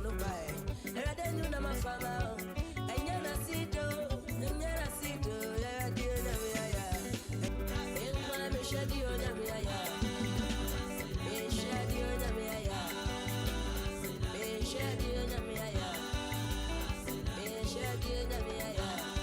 no buy. I don't know my farmer. And you're not see do, and you're not see do, yeah, dear, yeah. And when I'm shed you on them, yeah. Shed you on them, yeah. Shed you on them, yeah. Shed you on them, yeah.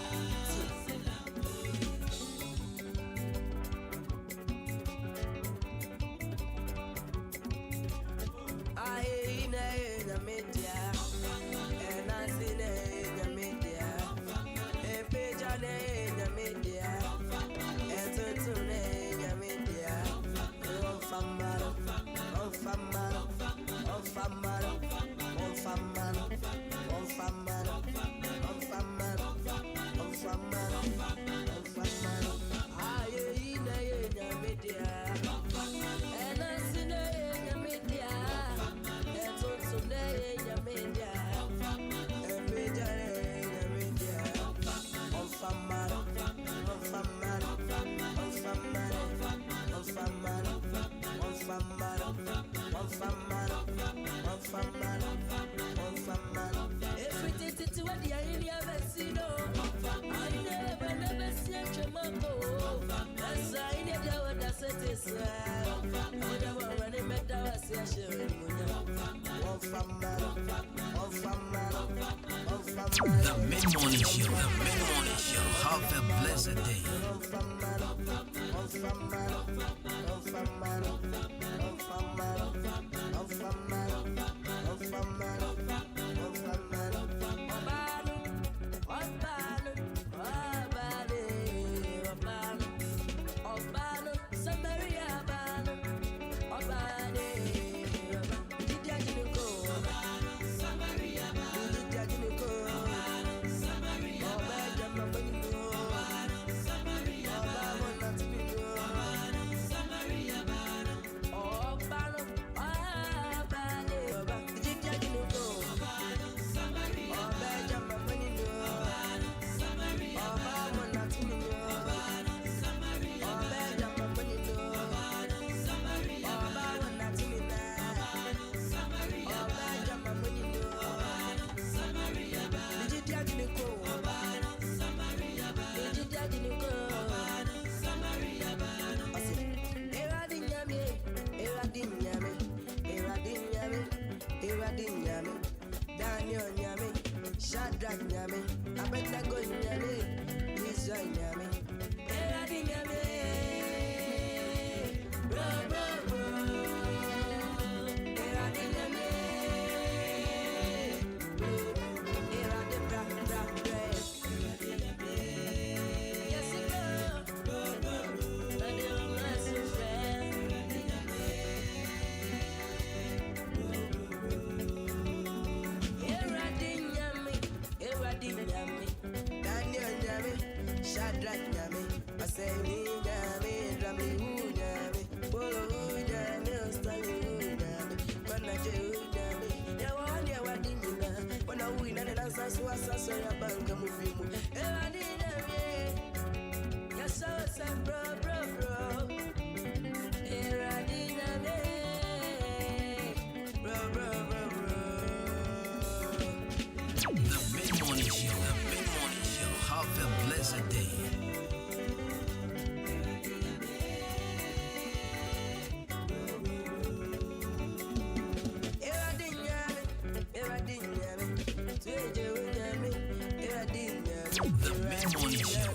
The Mid-Morning Show,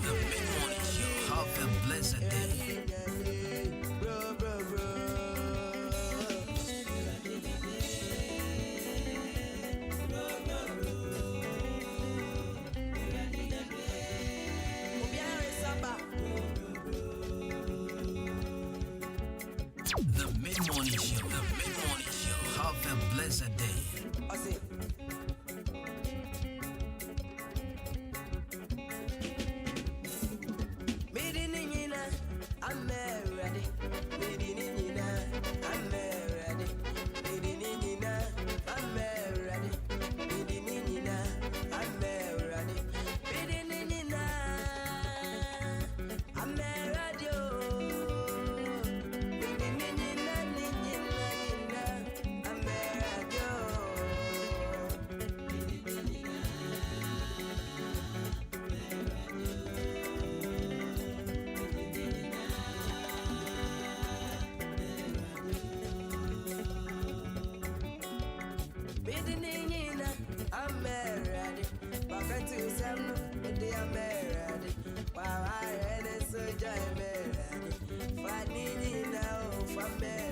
have a blessed day. I'm married. Back to some, they are married. While I had a soldier married. Fanny now for married.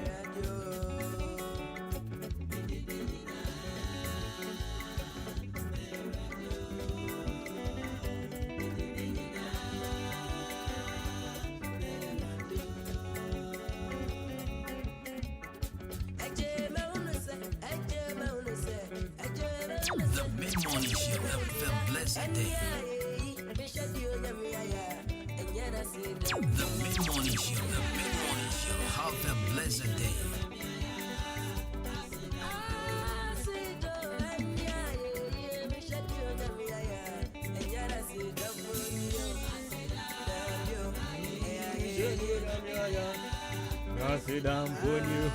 Mid-morning show. Have a blessed day. The mid-morning show. Have a blessed day. Sit down, put you.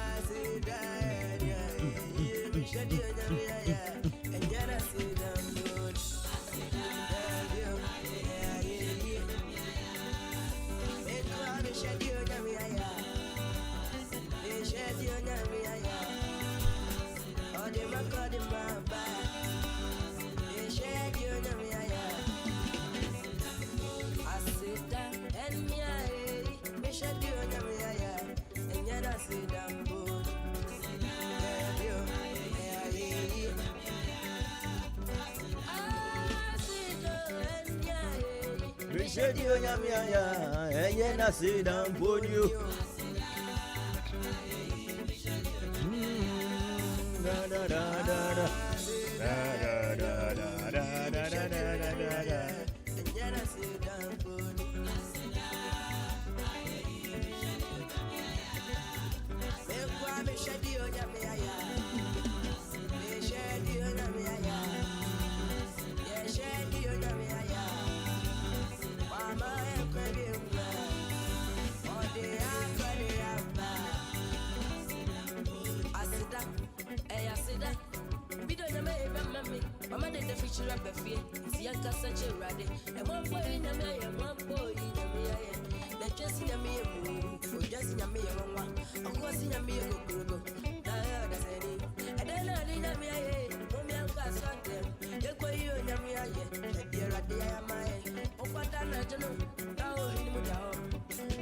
Sit down, put you. Da da da da da da da da da da da da. Mama did the feature of the fear. See a cassette ready. And one boy in a man, one boy in a man. They're just in a mere room, or just in a mere one. Of course, in a mere go. That's any. And then I didn't have me. Mommy, I'm got something. You're going to know me. You're at the MI. Oh, what I know.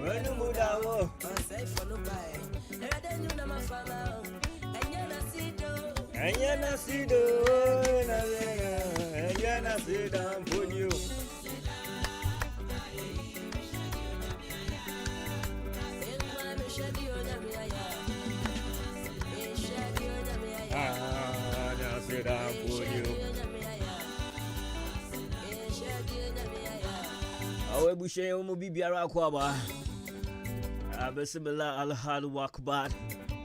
When you move out, I'm safe for no buy. Then you know my father. And you're not see though. and you're not sit down, put you. Sit down, put you. Awe bushe umu bibiara kwaba. Abesibila alhalu wakbat.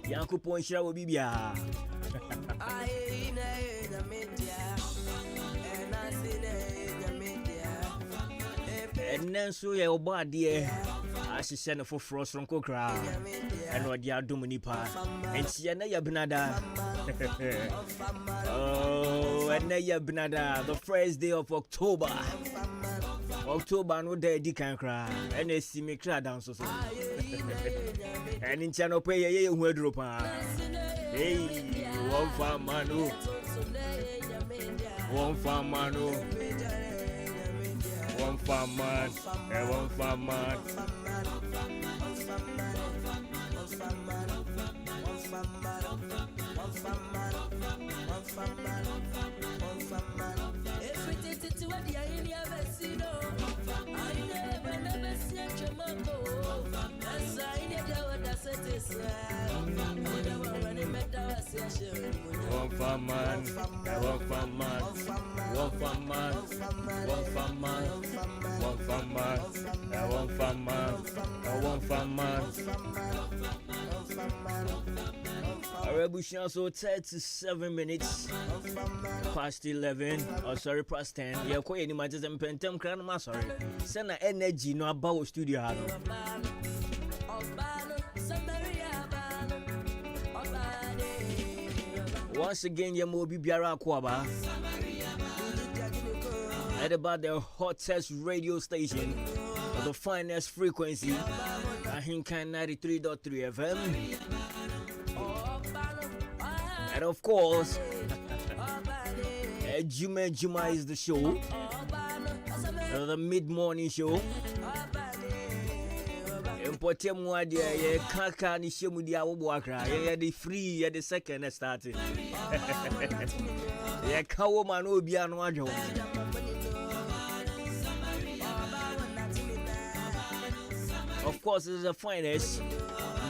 Yanku ponshira wo bibia. And then so your body, I should send a for frost from Kokra and what you are doing, and see another Benada. Oh, and then Benada, the first day of October. October, no day, Dick and cry, and they see me cry down so. And in channel pay a wardrobe. Hey, one for Manu, one for Manu. One for man, and one for man. If we did it to what the idea of a sino, I never see a chamaco. That's I never what I said is. One for man, and one for man. One for man, one for man. One for man, and one for man. And one for man. Arabushan, so 37 minutes past 11. Oh, sorry, past 10. You're quite any matters and pentem cranma, sorry. Send an energy no about studio. Once again, you will be Biara Kwaba. At about the hottest radio station of the finest frequency, Ahenkan 93.3 FM. And of course, Adwuma-Adwuma is the show. The mid-morning show. Importem wadia ye kaka ni shemu dia wobo akra ye the free ye the second starting. Ye kawo man obi anu adwo. Of course, this is the finest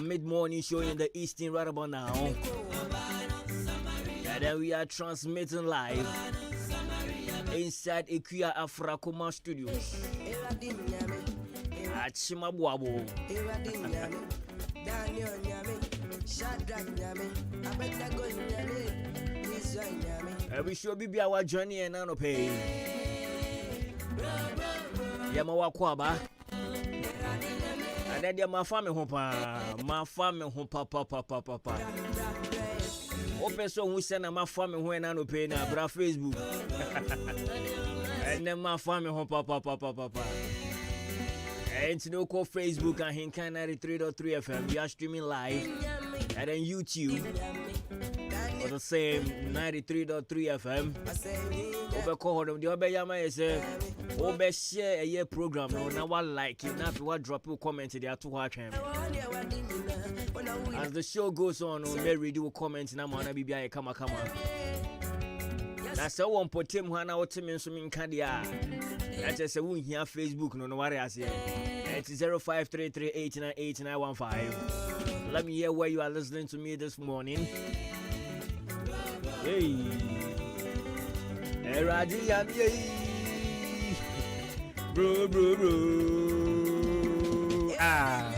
mid-morning show in the Eastern right about now. And then we are transmitting live inside Ikuya Afrakoma Studios at Shimabwabo. We should be our journey and no pay. Yamawa Kwaba. And then my family home, papa. Open so who send my family when I no pay na bra Facebook. And then my family home, papa. And to know call Facebook and Ahenkan 93.3 FM. We are streaming live. And then YouTube for the same 93.3 FM. Over call them the other yama is over share a year program. Now one like it, now what drop a comment there to watch him. As the show goes on, Mary do comment now man be a come. That's the one put him one out to me so in Candia. That's just a win here Facebook no worry I say. It's 0533898915. Let me hear where you are listening to me this morning. Hey, bro. Ah,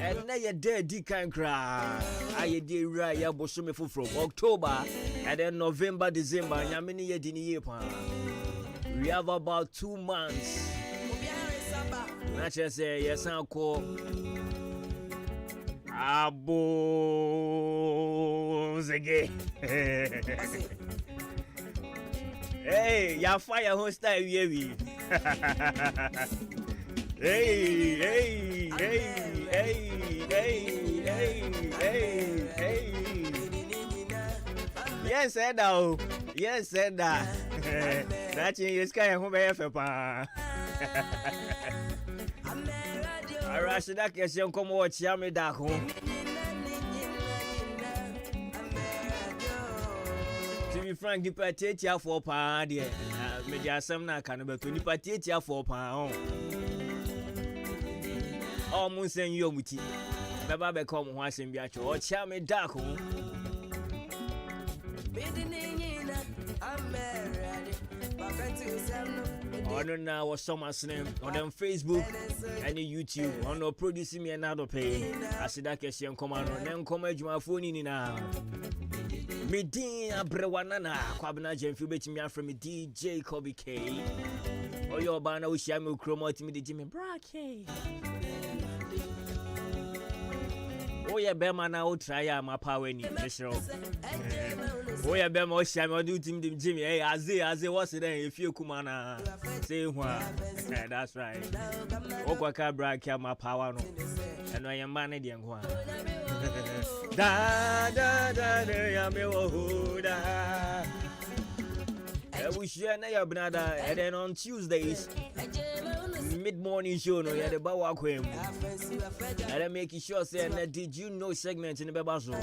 and now you're dead, you can cry. I did right, ya bosom from October and then November, December, and Yamini Yedini. We have about 2 months. Not just say, yes, I'll call Abozege. Hey, ya fire host style, baby. Hey. Yes, said that. Yes, said that. That's in your sky, home FFA. I rush that case, you come watch Yami Dako. To be frank, you pay for party. Maybe I some not can be to pay for pound. Almost send you with it. Baba become once in Biacho or Chami Dako. On our summer's name on Facebook and YouTube on producing me another pay. I see that case young command on them come my phone in now. Medin Abrewanana, Kwabna Jemfi betting me from DJ Kobe K. Or your banner which I will promote me the Jimmy Bracky. Oh, yeah, Bema now try my power in the show. Oh, yeah, Bema, Sham, do Tim Jimmy. Hey, Aze, what's it then? If you come on, say what? That's right. Okwaka Bracky, my power, and I am managing one. Da, we share your brother, and then on Tuesdays. Mid-morning show, no, yeah, the Bawa Queen. And I'm making sure, say, did you know segment in the Babazo?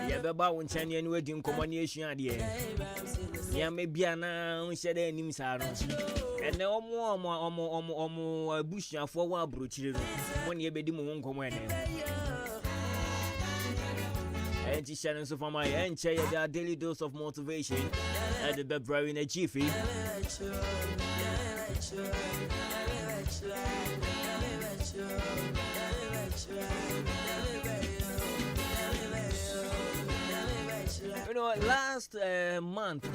Yeah, Baba won't send you wedding combination, yeah. Yeah, maybe I now said any names are. And no more bush for one brooch. When you be the moon come in. And to Shannon so for my end, share your daily dose of motivation at the February in a jiffy. You know, last month,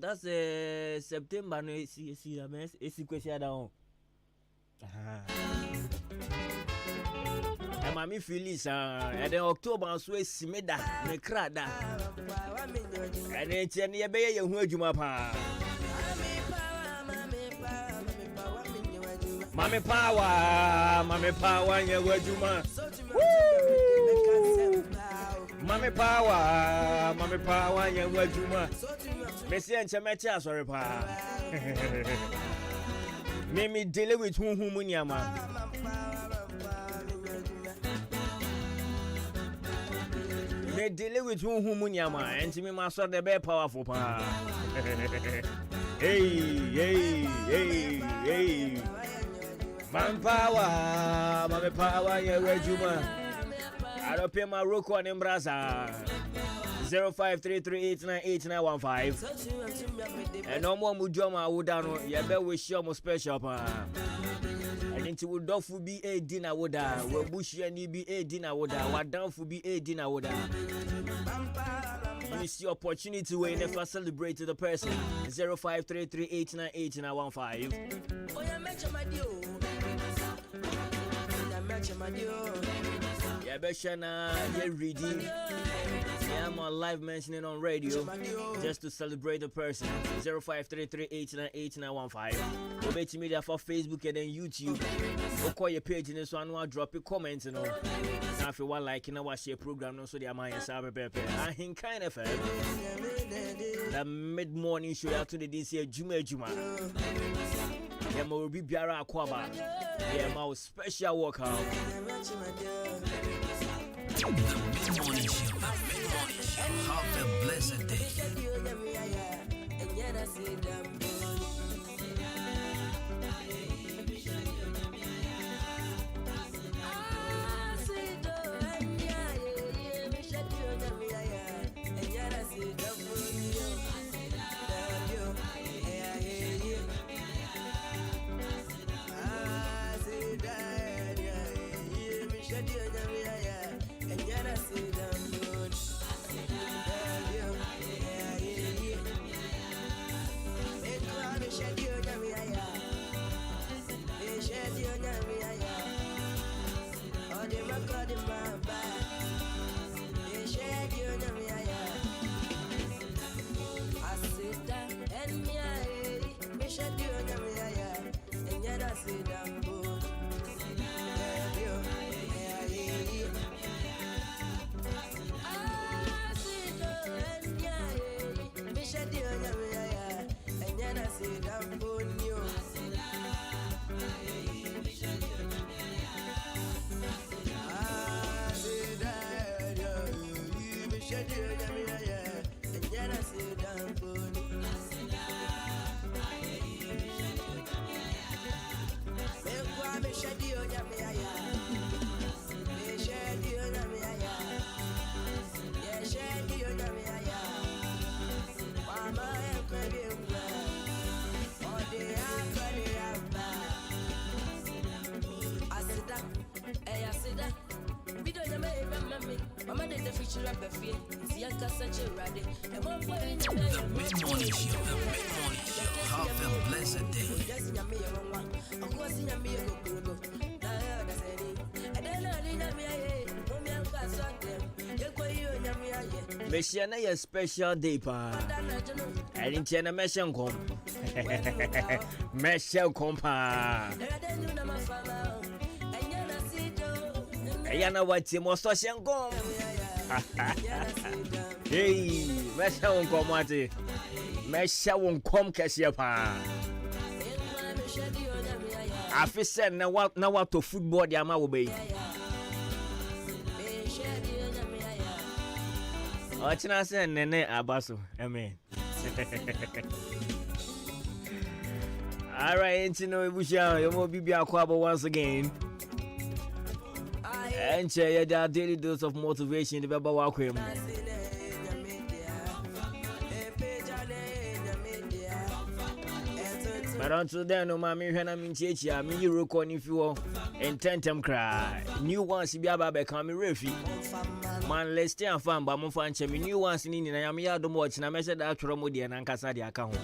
that's September, no, it's question down. And my Phyllis, and then October, so it's Simeda, the Crada. And it's a near bay, you heard you, my pa. Mami power, yeah, where you man? Mami power, yeah, where you man? Messi and Chamacha, sorry, pa. Mimi deal with whom Munyama. Me deal with whom Munyama, and to me, my son, the bear powerful pa. Hey. Mami power, yeah, where you man? I don't pay my rook on Embraza 0533898915. And no more Mujoma Woodano, you better wish you more special. And into would dog for be a dinner woda, where bushy and be a dinner woda, what down for be a dinner woda. You see opportunity where you never celebrate the person 0533898915. Yeah, Beshana, you're reading. Yeah, I'm on live mentioning on radio just to celebrate the person. 0533898915. Go to media for Facebook and then YouTube. Go call your page in this one. I'll drop a comment. You know, now if you want like, you know, watch your program. No, so they are my Ahenkan FM. The mid-morning show out to the DC Adwuma-Adwuma. Yeah, my be Biara Akwaba. Yeah, my special workout. The mid-morning show. Have a blessed day. The mid-morning show. Have a blessed day. Messiana, a special day, pa. I didn't tell a messian come. Messian compa. Ayana, what you must have gone. Hey, Mesha won't come, Mati. Mesha won't come, Cassiapa. I feel said now what to football, the Ama will be. Ochina say nene abaso. Amen. All right, you know, Busha, you will be Akwaba once again. And share your daily dose of motivation. The Baba Wakwem. But until then, no mammy, when I'm in church, I'm in Eurocon if you and tentem cry. New ones, be about becoming refi. Man, let's stay and fan, but I'm fan chemi. New ones in India, I'm here to watch, and I messaged that Tromodi and Ankasa account.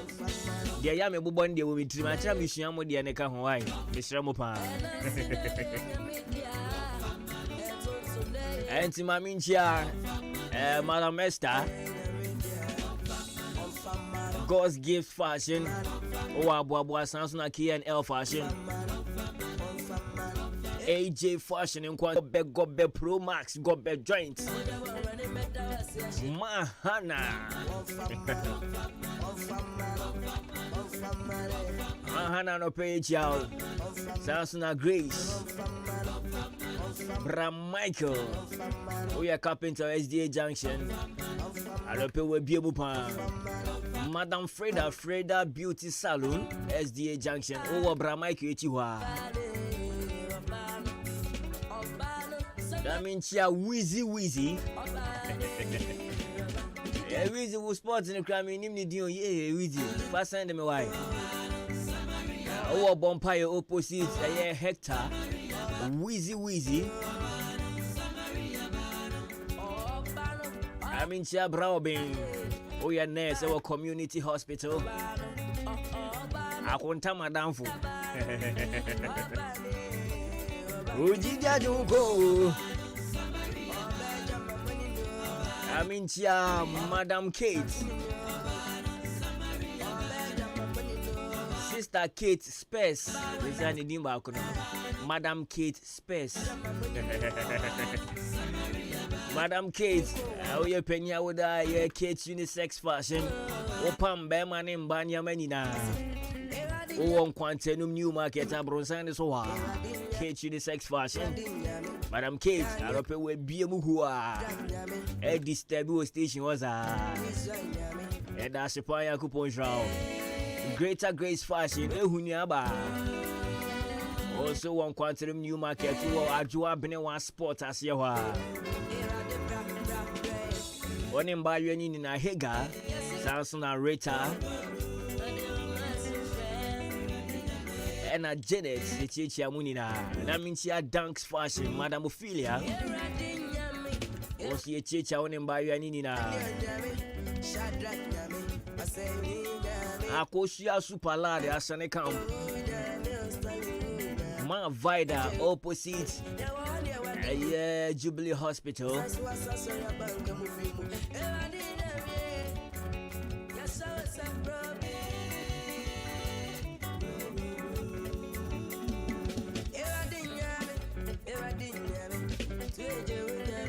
The Yami Bubon, they will be three match. I'm wishing I'm with the Aneka Hawaii, Mr. Mopa. And to my mincha, Madam Esther, God's gift fashion. Oh, Abua sounds like K and L fashion. AJ Fashion in Gobe Pro Max, Gobe Joint. Mahana. Mahana no page out. Sansuna Grace. Bram Michael. We are Carpenter SDA Junction. I don't pay with Biebupa. Madam Freda Beauty Salon SDA Junction. Oh, Bram Michael Echiwa. That means you are Wheezy. Yeah, Wheezy will sports in the crime in him. Yeah, Wheezy. First send them away. Oh, Bompire opposite Hector. Wheezy. I mean, Chia Browbing. Oh, yeah, nurse, our community hospital. I can't tell my down for. Ujija go. I mean, Chia Madam Kate. Sister Kate Space. Madam Kate Space. Madam Kate, how you penya with a Kate unisex fashion? Opam Beman in Banya Manina. Oh, Quantenum New Market, Abronsan is so Kate unisex fashion. Madam Kate, I hope it will be a muhua. Eddie Stabu station was a. And that's a pioneer coupon show. Greater Grace Fashion, Hunyaba. Also, one Quantum New Market, Adwuma-Adwuma Sport as you are. One in Bayani in Ahega, Sansuna Rita, and a Janet, the Chicha Munina. That means she had Dunks Fashion, Madam Ophelia. Also, a Chicha on in Bayani. Akosia Super Lad, Asane Camp. Ma Vida opposite Jubilee Hospital.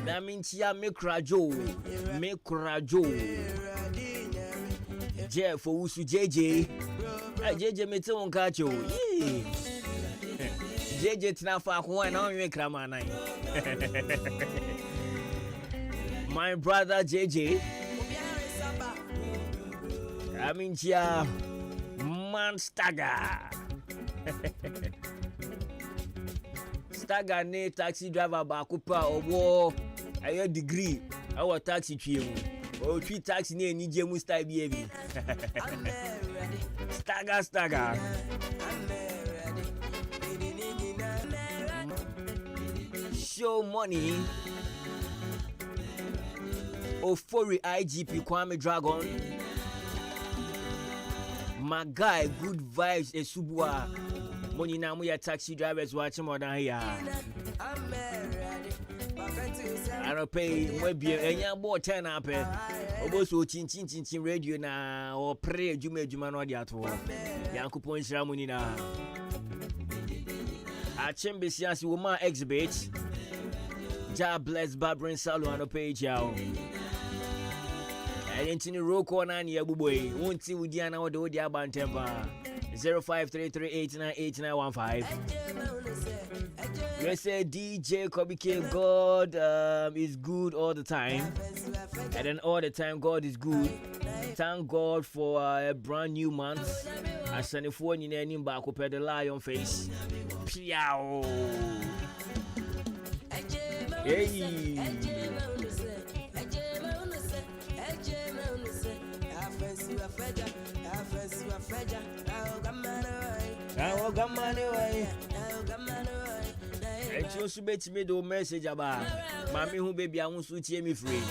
That means ya Mikrajo. Jeff Usu JJ. JJ Meton Kacho. JJ Tinafa Juan on Kramana. My brother JJ. I mean, yeah, man Stagger. Stagger ne taxi driver Bakupa or war. I had degree. Our taxi team. Oh, 3 taxi near Nijemu style baby. Stagger. Show money. Ofori IGP Kwame Dragon. My guy, good vibes, Esubua. Money now, we are taxi drivers watching more than here. I don't pay, maybe a more 10 up. Also, chin radio na or pray, Juma no diato. Yanko points Ramunina. At Chembesias woman exhibit. Ja bless Barbara Salon on page out. And into the roll corner near Buboy. Won't see with Diana or the Odiaban Temper 0533898915. We say DJ Kobe K, God is good all the time. And then all the time, God is good. Thank God for a brand new month. I send a phone in any back up at the lion face. Piao. Hey. You bet me do message about Mammy who baby I want to cheer me free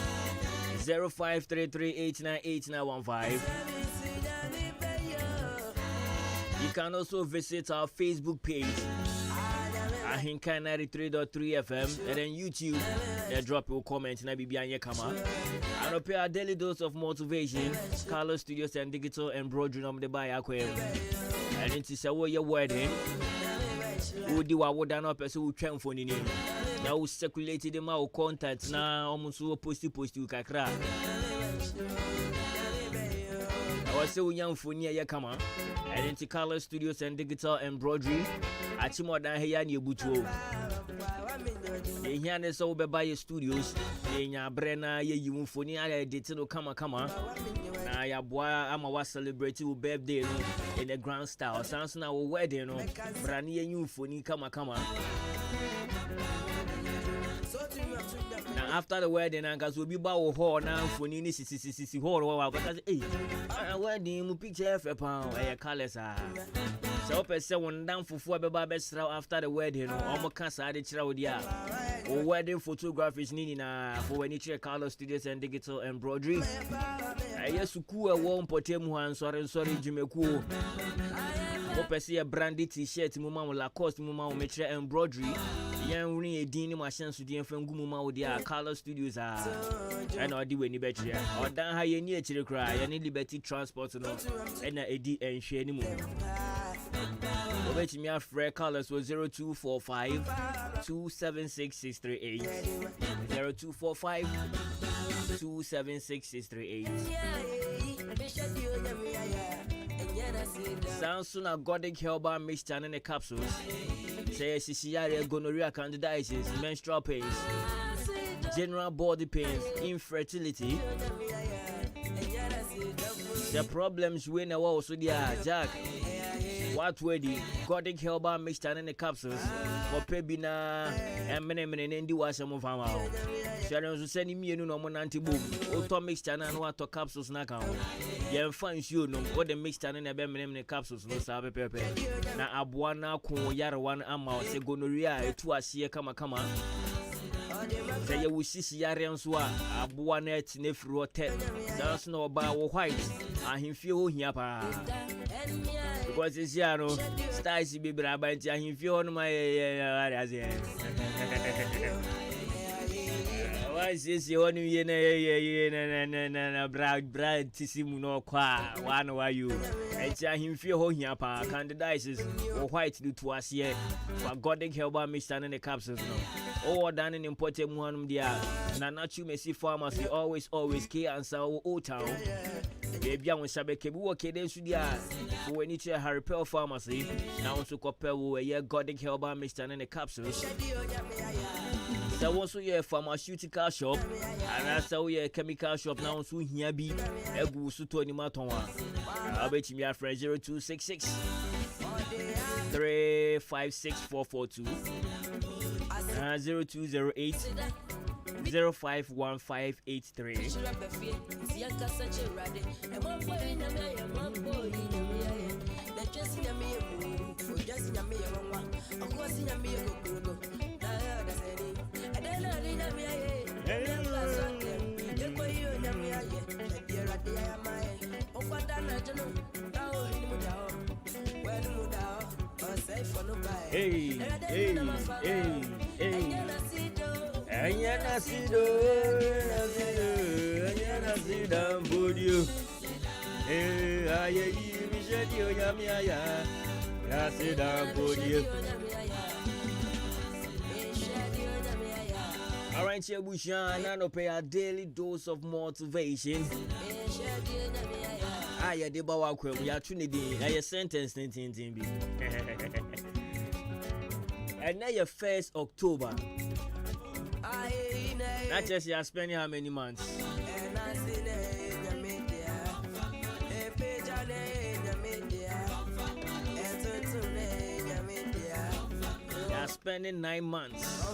0533898915. You can also visit our Facebook page Ahenkan 93.3 FM and then YouTube. They drop your comment and I be behind your camera. And pay a daily dose of motivation. Carlos Studios and Digital Embroidery on the buy aquarium. And it's a way your wedding. Would you what done up as a train for you? Now circulated them out contacts now almost so posty you kakra. I was so young for near Yakama, Identicolor Studios and Digital Embroidery. Achimo dan here near Butu. The Yana so by your studios, in your brenna, ye euphony, I did to come. Now, ya boy, I'm a celebrating birthday in a grand style. Sounds now a wedding, Brani and euphony, come. Now, after the wedding, I guess we'll be bow hall now for Nini Sissy Hall. But a wedding, picture a pound, a colors are. So, person down for 4 baby after the wedding, almost can't add it. Or wedding photography needing for when you color studios and digital embroidery. I yes to cool a warm potemu and sorry Jimeku. Hope see a branded t-shirt, Muma Lacoste, Muma Metre embroidery. Young Rini Dini machines to the Fenguma with their color studios are. I know I do any better. Or down high near to the cry, any liberty transport and a D and share anymore. Wait me a free colors was 0245 276 638 0245 276 638. Sounds soon a godic herbal mixture in the capsules. Say CCR gonorrhea candidiasis, menstrual pains, general body pains, infertility. The problems we know also there, Jack. What way the godic herbal mixture in the capsules for pebina and many and do was some of our shadows sending me no more anti-boom, auto mixture and what capsules knock out. Yeah, fine, you know what the mixture in the beminine capsules no sabe pepe. Now, Abuana, Kun, Yarawan, Ama, say gonorrhea, 2 a see come. Say you will see Yarian Swa, Abuanet, Nefru, that's no bow white, and him feel here. Because it's Yano, Stacy be brabant, and him feel on my why is you only yen brag Tissimuno qua, one why you, and him feel here, candidiasis, or white do to us here, for godic herbal mixture in the capsules. Oh, done in important one, dear. Nanachu Messi pharmacy always key and so old town. Baby, I want Sabeke work in Sudia. When it's a Harry Pearl pharmacy, now to compare a year godic herbal mixture in the capsules. There was a pharmaceutical shop, and I saw a chemical shop now so here be a Gusuto Nimatonwa. I'll bet you me a friend 0266 356 442 0208 051583. Hey. Ayana sido, Budio. Aye, Michelle, Yamia, Yasida, Budio. All right, here we shine and pay a daily dose of motivation. Aye, the Bawa, we are Trinity, a sentence, and now your 1st October. Not just you are spending how many months? You are spending 9 months.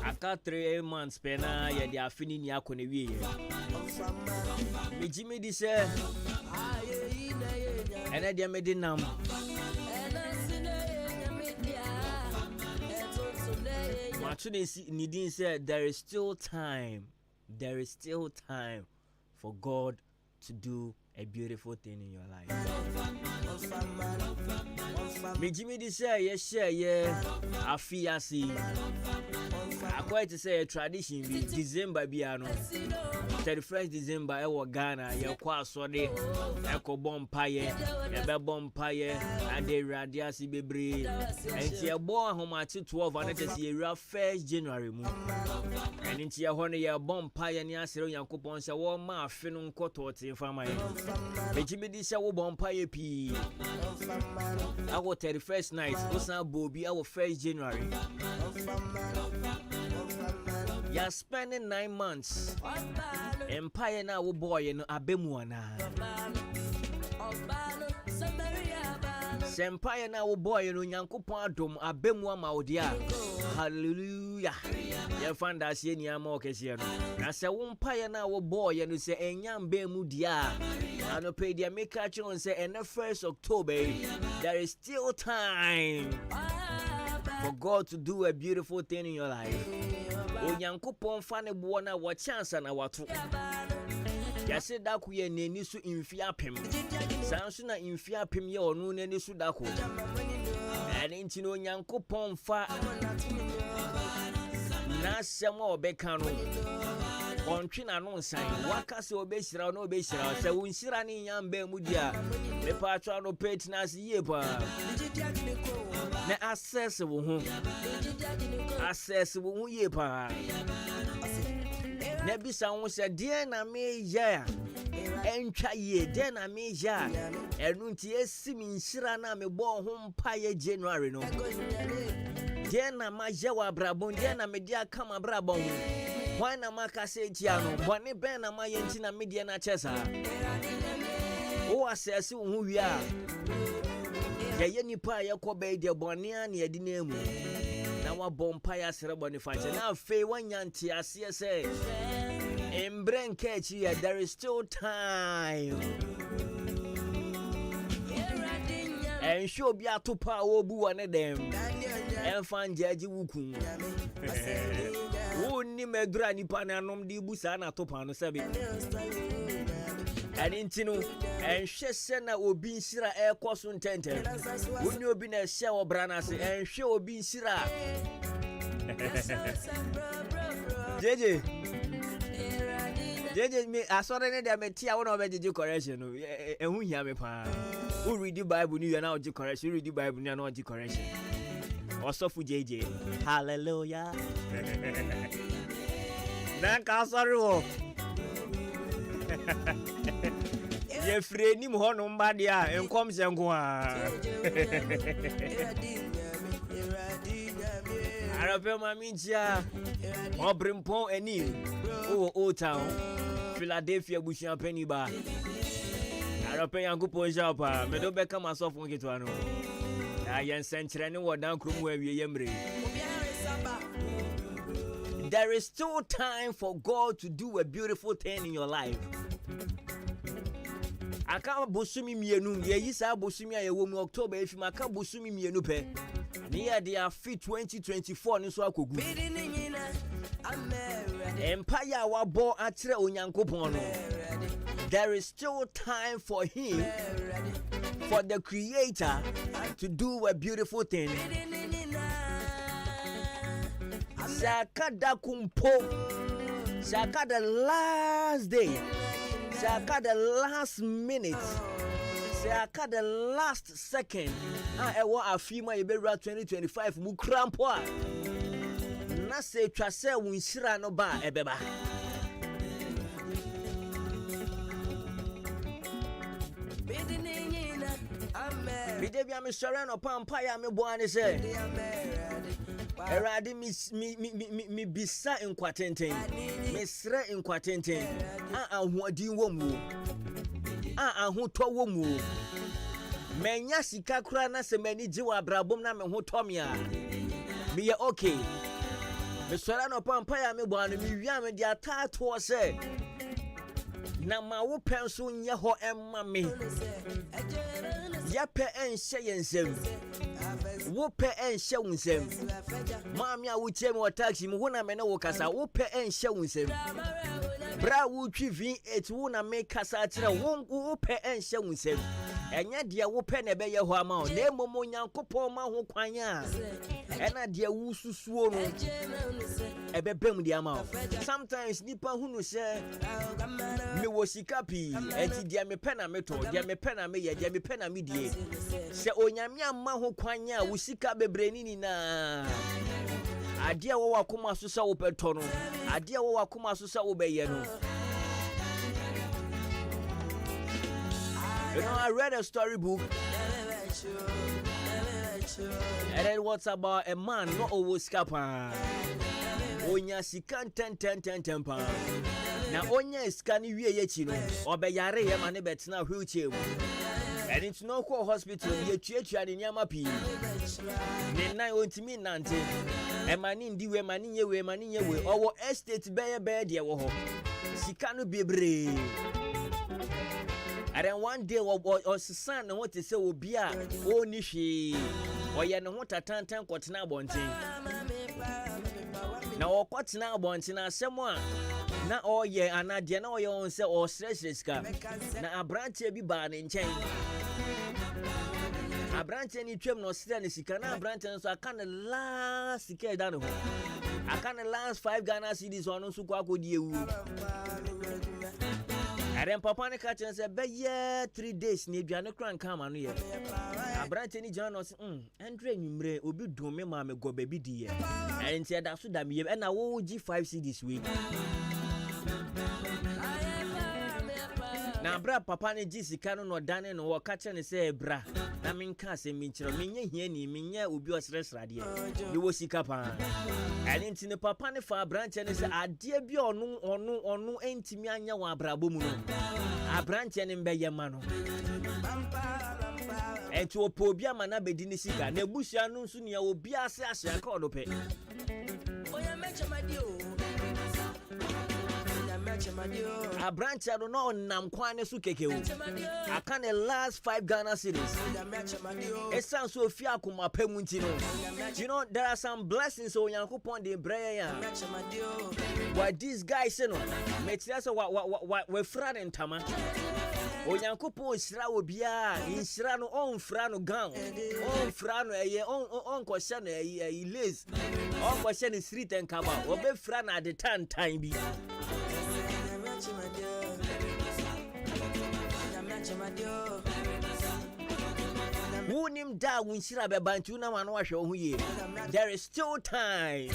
After 3 months, Pena, they are finishing your connection. Me Jimmy this and I made the number. Nidin said there is still time for God to do a beautiful thing in your life. Me Jimmy this yeah, I feel see. I quite to say a tradition be December biano. 31st December ewo Ghana ye kwa sode eko bompaye ebe bompaye ade radiasi bebre enti ye bo ahomate 12 anete ye ra 1st January mu enti ye ho ne ye bompaye ne asere Yankopon se wo ma afe no nkoto te fama ye ejimi di se wo bompaye pi awo 31st night osan bobi awo 1st January. You're spending 9 months. Empire na wo boy no abemu ana. Empire na wo boy no Nyankopon adom abemu ama odia. Hallelujah. You find that see ni ama okese no. Na se wo empire na wo boy no se enyam be mu dia. Ano pay dia make catch on say and the 1st October there is still time for God to do a beautiful thing in your life. Onyankopon fa ne bo na wo chance na wato ya se da ku ye neni su imfi apem sanso na imfi apem ye onu neni su da ko ene nti no Onyankopon fa na sema obeka no ontwe na no nsan waka se obehira no obehira se wonhira ne nyamba mu dia me pa atwa no petness ye pa na access wo ho ye pa na bisa wo se de na me ya entwa ye de na me ya enu nti esimi nhira na me bo ho mpa ye January no de na ma ya wa brabon de na me dia kama brabon why na maka se tia no bone ben na ma ye nti na me dia na chesa o access wo ho wi a ye nipa ye ko be de bone an ye di na mu na wa bompa ya sere bone fache na fe wanyanti ase se embrenke chi there is still time and show bi atopa obu wane dem enfan jaji wuku woni medura nipa na anom di busa na atopa no sebe Adintino and shese na obi nsira ekoso ntente woni obi na hye obrana se en hwe obi nsira jeje me asore ne de metia wona obejeje correction no ehu hia me pa who read the Bible ni na oje correction read the Bible ni na oje correction osofu jeje hallelujah na ka sorry wo ye freni mu hono mba dia enkom se nko a arape maminjia obrimpon eni o Old Town Philadelphia bushia penny ba arape Yankopon japa me do be kama sofu nketo ano na yen senchire ne wodan krum wa wie yemre. There is still time for God to do a beautiful thing in your life. Aka bosumi mienu ye yisa bosumi ayewo mu October efi maka bosumi mienu pe near dia fit 2024 ni so akogu empire wa bo atire Onyankopon no. There is still time for him, for the creator to do a beautiful thing. Sakada kumpo Saka the last day, Saka the last minute, Saka the last second. I want a FEMA Ibera 2025 mu crampo. Na se twase wunshira no ba ebeba. Bide bia me sore no pampa ya me boane se. Erade mi bisa nkwatenten. Me sre nkwatenten. Ahoadin wo mu. Ahoto wo mu. Menya sika kura na se mani jiwa brabom na me ho tomi a. Me ye okay. Me sore no pampa ya me boane mi wi am dia tato se. Na ma wo penso nye ho emma me. Ya pe enhye yensem. Wo pe enhye wunsem. Maami a wo chemi wo taxi mu hona me na wo kasa wo pe enhye wunsem. bra wo twi V8 wo na make kasa kire wo pe enhye wunsem enya de wo pe na be ye ho ama o na emomo Nyankopon ma ho kwan a ena de wo susuo no ebe bem de ama o sometimes nipa hunu se me wo sika pi enti de me pe na meto de me pe na me ye de me pe na me die se onyame amma ho kwan a wo sika bebre ni na ade a wo wakoma so se wo peto no ade a wo wakoma so se wo be ye no. You know, I read a storybook, and then what's about a man not always scapa. Onya sikan 10 pounds. Now onya iskani wiye yechino, obe yare ye mane betina wheelchair. And it's no call hospital, ye church and nyama pi. Nena ontimi nante. E mani ndiwe mani yewe. Owo estate beye de wo ho. Sikanu bebre. And then one day, or son, and what to say will be a only she or yan what a tan got now bonting. Now, what's now bonting? Someone now, oh, yeah, and I didn't know your own say or stress car. Now, a branch be bad in chain. A branch any trim no stand is can branch and so I can't last the down. I can't last 5 Ghana cedis on Sukaku you. And then Papa ne catch and said, "Be 3 days ni aduane kran kan ma no ye." Abrante ni John was Andre nwumre obi do me ma me go baby di ye. And say that so da me e na wo G5 this week. Na bra papa ne G sika no dane no wo catch and say bra. Na men ka se min kiro menye hia ni menye obi osresrade ye. Ni wo sika pa. And into the papa ne fa branch and say ade bi onu entimi anya wa abrabo mu no abranch ne mbe ye ma no etu opo obi ama na bedi ni sika na busia no nso ne obi ase ase akodo pe oya mecha madi o a branch I don't know nam kwane su keke o I can the last 5 Ghana cedis it sounds so fia kuma pemunti no. You know there are some blessings on Yankopon de breya what these guys say no metia what we friend in tama Onyankopon sira obia insira no on fra no gan on fra no eye on kwhye no eye lace on kwhye no street and kaba obe fra na the time bi Wunim da winsira be bantu na wano ahwe ho ye. There is still time.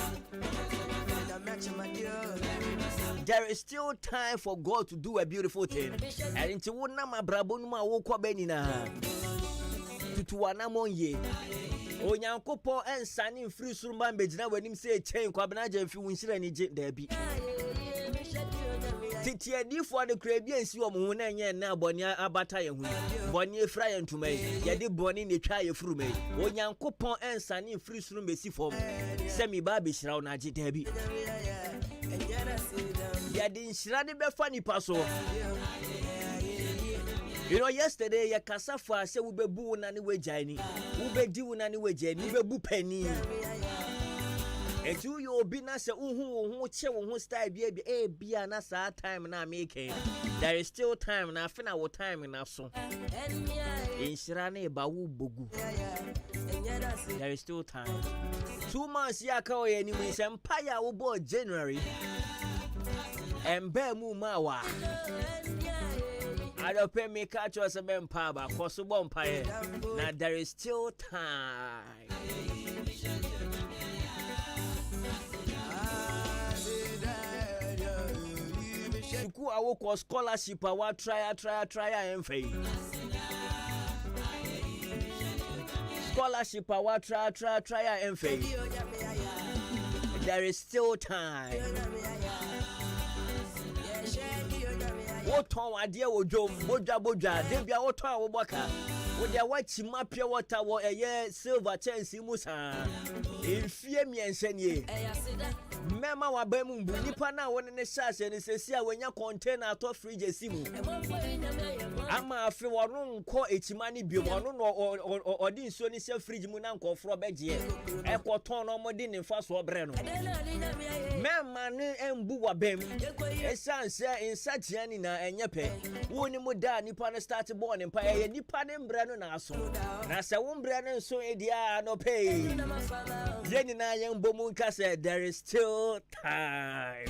There is still time for God to do a beautiful thing. And into wona mabrabo no ma wo kwa bani na. Tutuwana monye. Onyankopon ensane mfiri surumba mbegina wanim se chen kwa bana je mfi winsira ni je da bi. Titi adifo de krabi ansi wo mo na nye na boni abata ye hu boni efra ye ntuma ye de boni ne twa ye furu mai Onyankopon ensane mfiri suru mbesi fom semi ba be hira na age da bi ya de hira de be fa nipa so. You know yesterday ya kasafa se wo bebu na ne wajani wo bedi wo na ne wajani bebu pani etu yo obi na se uhu che wo style bia na sa time na make there is still time na afina wo time na so inshira na ba wo bogu there is still time 2 months ya ka o ye ni mu se mpaya wo bo January embe mu ma wa I don't pay me catch us a mempa ba koso bo mpaye na there is still time. Suku awo ko scholarship awa try and fail. Scholarship awa try and fail. There is still time. What on idea wo jom boja debia what on wo boka wo dia wachi mapia water wo eye silver chance musa enfie miense nie mema wa ba mu nipa na wo ne shase ne sesi a wanya container to fridge simu ama afi wono nko etimani bio wono no odi nsuo ni se fridge mu na nkofro beje ekoton no modi ne fa so obre no mema ne embu wa bem esanse insatia ni na enyepe woni mu da nipa ne start born mpa ye nipa ne mbre no na aso na se wo mbre no so edia no pay yeni na yen bomu nka se there is still time.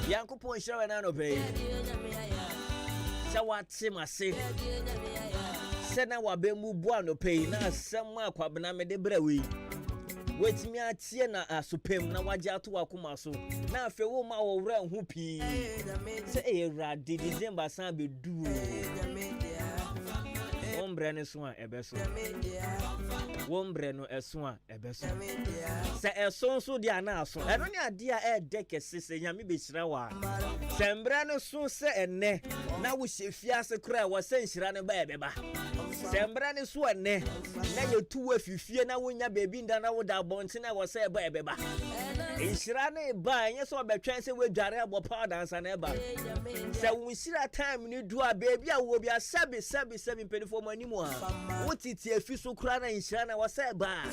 Yankopon share na no pay. Sa wate mase. Se na wabemu bua no pay na asem akwabena me de brawi. Wetimi atie na asopem na waje ato akoma so. Na afe wo ma wo wra hu pi. Se Erade December san bedu. Ombre ne so a ebeso. Wombre no eso a ebeso. Se eso so dia na aso. Eno ne ade a edeke sese nyame be hira wa. Se mbre no so se enne na wo hyefia se kra wo se nhira ne ba ebeba. Se mbre ne so enne na yetu afifie na wonya bebi nda na wo da bonte na wo se ba ebeba. Nhira ne ba enye so betwen se wadware abopa dansa na eba. Se wo nhira time ni do a bebi a wo bia sabi penifo manimu a wo titi afi so kra na nhira na wo se ba.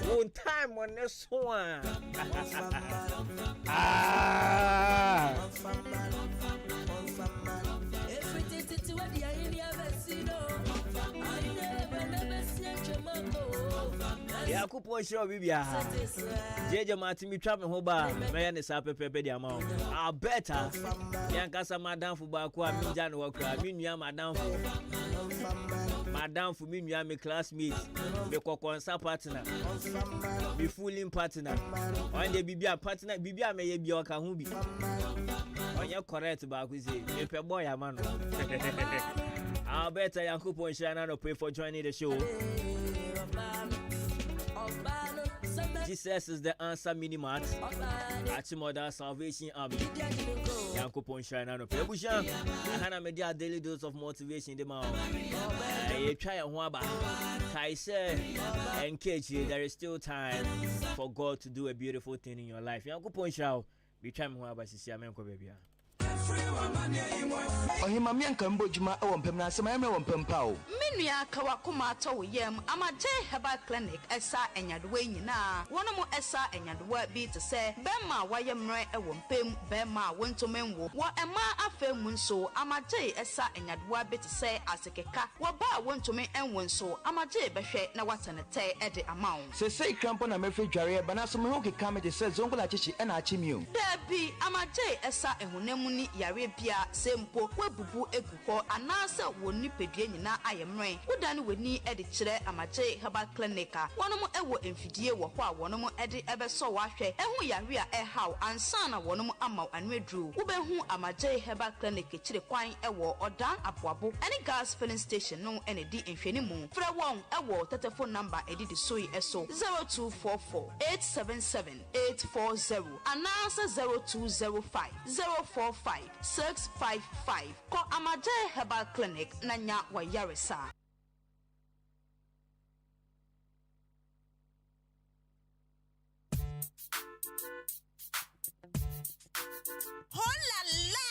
One time on this one. Yeah, coupon show bibia. Jeje matimi twa me ho ba. Me ne sa pepepe dia ma. I better. Yankasa madam fu ba ko a mi ja no wakra. Mi nua madam fu. Madam fu mi nua me classmate. Me kokonsa partner. Me fooling partner. On the bibia partner bibia me ye bi o ka ho bi. Onye correct ba ko say. Me pe boy ama no. I better Yankopon share no pray for joining the show. Jesus is the answer minimart. Achimoda Salvation Army. Yankopon shine no pebusha. Hana media daily dose of motivation the man. You try and waba. Kai say engage. There is still time for God to do a beautiful thing in your life. Yankopon shall be trying waba sisi amenko baby. Ohima mianka mbojuma ewo mpem na asema emre wo mpem pa o. Menua kawakoma ato yem amaje herbal clinic esa enyadewa nyina. Wono mo esa enyadewa bi te se bema wayemre ewo mpem bema wontomenwo. Wo ema afemu nso amaje esa enyadewa bi te se asekeka. Wo ba wontomen enwo nso amaje behwe na watenete ede amawo. Sese krampo na mefe dware bana so me ho keka me de se zongola chichi e na achimi o. Dabi amaje esa ehunemu ni yare bia sempo webubu eguko anase woni pedue nyina ayemre wodane weni ede kire amaje herbal clinic a wonom ewo emfidie wo ho a wonom ede ebeso wahwe ehu yare a ehaw ansa na wonom amaw anwedru wobehu amaje herbal clinic kire kwan ewo odan aboabo ene gas filling station no ene di nhwani mu fra won ewo telephone number edi di soi eso 0244 877 840 anase 0205 045 655. Call Amaje Herbal Clinic Nanya Wayarisa. Hola la!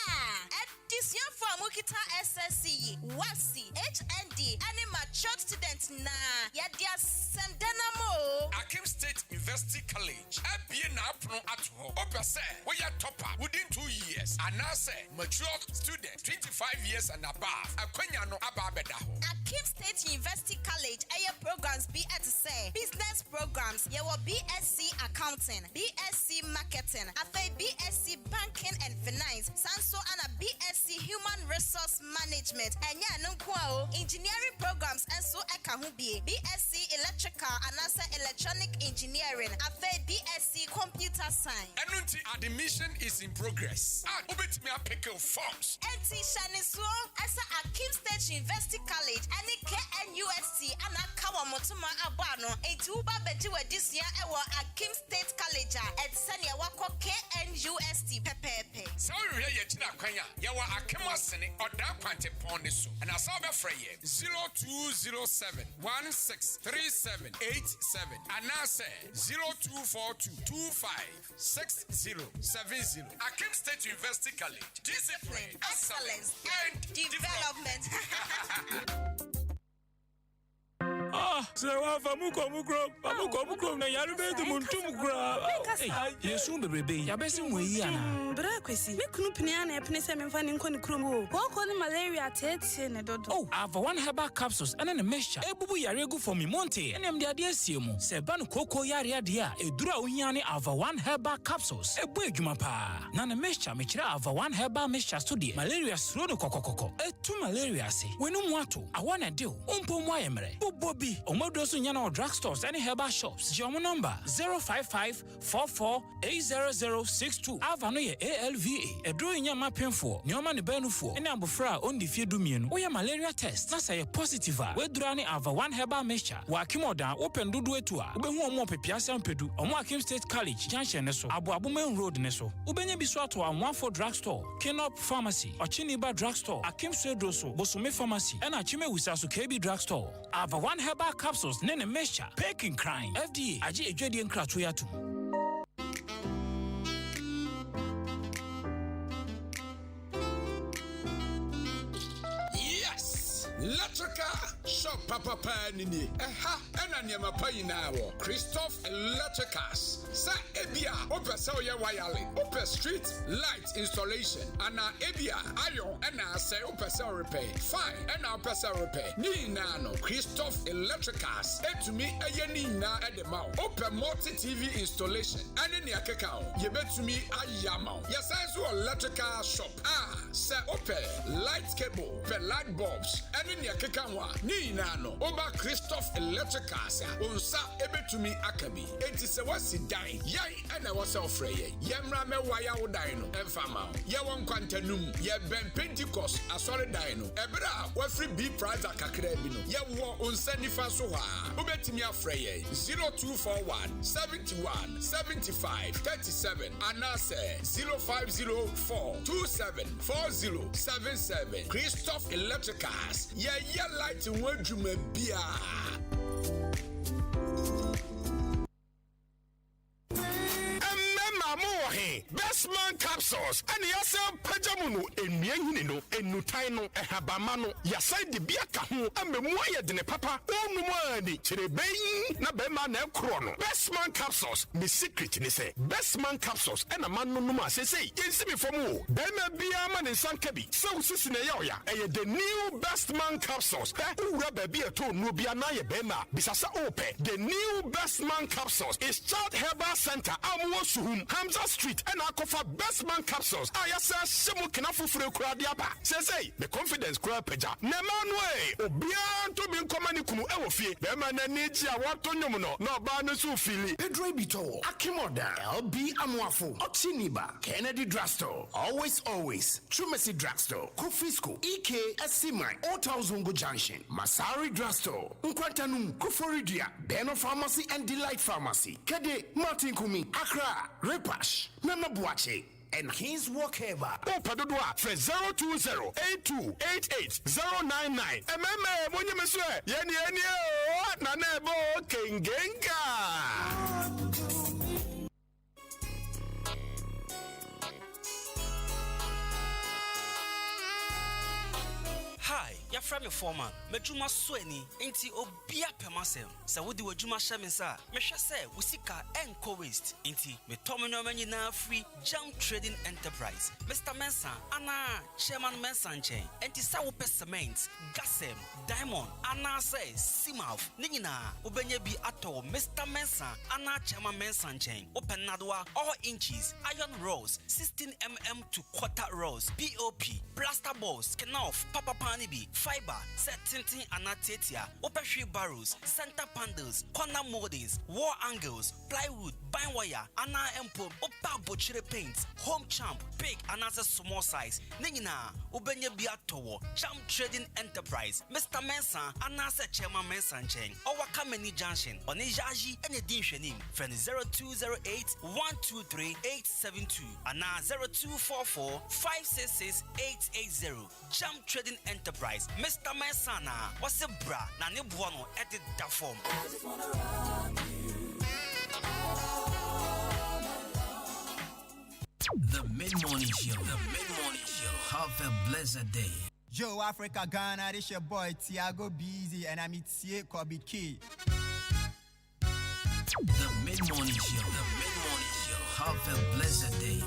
Edition for Mukita SSC, WASI, HND, and mature students na yadia semdenamo. Akim State University College. FBA na apno at home. Opese, we are topper within 2 years. And now say mature student 25 years and above. Akwenya no ababeda ho. Akim State University College aya programs be at say business programs. Yawo BSc Accounting, BSc Marketing, afa BSc Banking and Finance, Sanso and a BSc Human Resource Management. Anya nunkwao engineering programs and so ekahubi BSc Electrical and also Electronic Engineering, afa BSc Computer Science. Enunti admission is in progress. And ubit me a pick of forms. NT Shaniso as a Akim State University College and KNUST and a motuma abano enti uba beji wedisia ewo Akim State College at Sanya wako KNUST pepepe. So we hear yet na kwanya yawa Akim Asene oda kwante pon so and asabe freye 0207 163787 and now say 0242256070. Akim State University College. Discipline, excellence, and development. So amuko na yarube de muntum kura. Yesu bebrebe ya besi mwe ana. Bra kwesi me kunu pnia na epne se memfa ni nkoni krom o. Ko ni malaria tete ne dodo. Oh, Ava One Herbal Capsules and a mixture. Ebubu yare gu for me monte. And de ade asiemu. Se ban koko yare ade a edura ohia ne Ava One Herbal Capsules. Ebu adwuma pa. Na na mixture me kira Ava One Herbal mixture study. Malaria sro no kokokoko. Etu malaria se. Wenu mu ato. Awana de o. Umpo mu ayemre. Bobi. Omodoso nya na drugstores and herbal shops. Your number 05544800062. Ava no ye ALVA. Edro nya mapemfo. Nyoma ne benufo. Ene abofra on di fie dumienu. Wo ye malaria test. Na say positive a. We dura ne Ava One Herbal mixture. Wa Akimodan open dudu etu a. Obehu omo pepia sampedu. Omo Akim State College junction ne so. Abuabumen road ne so. Ubenya bi so ato Amwafo drugstore. Kenop pharmacy. Ochiniba drugstore. Akim State so. Bosome pharmacy. Ena Chime Wisasu KB drugstore. Ava One Herbal Capsules nene mesha peking crime FDA aji ejwedi nkratu yatu. Yes, Electrical Shop Papa Panini. Ena nyama pa yinawo. Christoph Electricals. Sa ebia ope se oye wiring, ope street light installation, ana ebia iron ena se ope se repair. Fine, ena ope se repair. Ni na no Christoph Electricals. Etumi eye ni na edema. Ope multi TV installation. Ane ni akeka o. Yebetumi ayama. Yesanso electrical shop. Se ope light cable, pe light bulbs. Ane ni akeka wa. Ni na no oba Christoph Electricals. Onsa ebetumi akabi. Enti se wasi yai ana wasa ofreye yemra me waya wodai no emfama ye won kwantanum ye ben Pentecost asore dai no ebra wafri B prize akakra bi no ye wo onsanifa so ha obetimi afreye 0241 71 75 37 anase 0504 274077 Christoph Electricals ye light wadwuma bia. Best Man Capsules and yasel pajamuno enyenhini no enutai no ehabama no yasai de biaka ho amemwa de ne papa onumani chirebeyin na bema na ekro no. Best Man Capsules me secret ni say Best Man Capsules and a man no numa say yensi me fomu bema bia ma ne sanka bi so sisi na ya the new Best Man Capsules ura baby eto no bia na ye bema bisasa ope. The new Best Man Capsules is Child Herbal Center Amwo Suhum Hamza Street and Akofa Best Man Capsules. I say Simu Kinafu Fure Diaba. Say the confidence crowd peja. Nemanwe Obian to be command kunu ewofie. The man needs ya what to no banu su fili. Pedro Bito, Akimoda, LB Amwafo, Ochiniba, Kennedy Drugstore, always Chumesi Drugstore, Kufisco, EK Esimai, Otazungu Junction, Masari Drugstore, Nkwantanum, Kuforidia, Beno Pharmacy and Delight Pharmacy, Kede, Martin Kumi, Accra, Repash, Nana Buache, and his workable. Oh, Padua, for 020-8288-099. MMA, when you miss it, Yenny, Nanebo, Kingenga. Hi, you're from your former. Mejuma Sweni, ain't you obia pemasem? Sa wudi wajuma shamisa. Mesha se, wusika enko waste. Inti, me tomino menina free jump trading enterprise. Mr. Mensa, Anna, Chairman Mensa chain. Enti sa wupe cement, gasem, diamond, Anna say, simaf, ningina, ubenye bi ato, Mr. Mensa, Anna Chairman Mensa chain. Open nadwa, all inches, iron rods, 16 mm to quarter rods, POP, plaster balls, skin off, Papa Panibi, 5 fiber, set tinting anatetia, opeshri barrels, center panels, corner moldings, wall angles, plywood, bind wire, ana empo, opa bochire paints, home champ, big and as a small size. Nina, ubenye biatowo, Champ Trading Enterprise, Mr. Mensa, anasa Chairman Mensa Cheng, or Wakameni Junction, on Ejaji and Editioning, friend 0208 123 872, and 0244 566 880. Champ Trading Enterprise, Mr. Mensana, what's a bra, Nani Buono, edit that form. The Mid-Morning Show. The Mid-Morning Show. Have a blessed day. Yo, Africa, Ghana, this your boy, Tiago Busy, and I'm Itie Kobe K. The Mid-Morning Show. The Mid-Morning Show. Have a blessed day.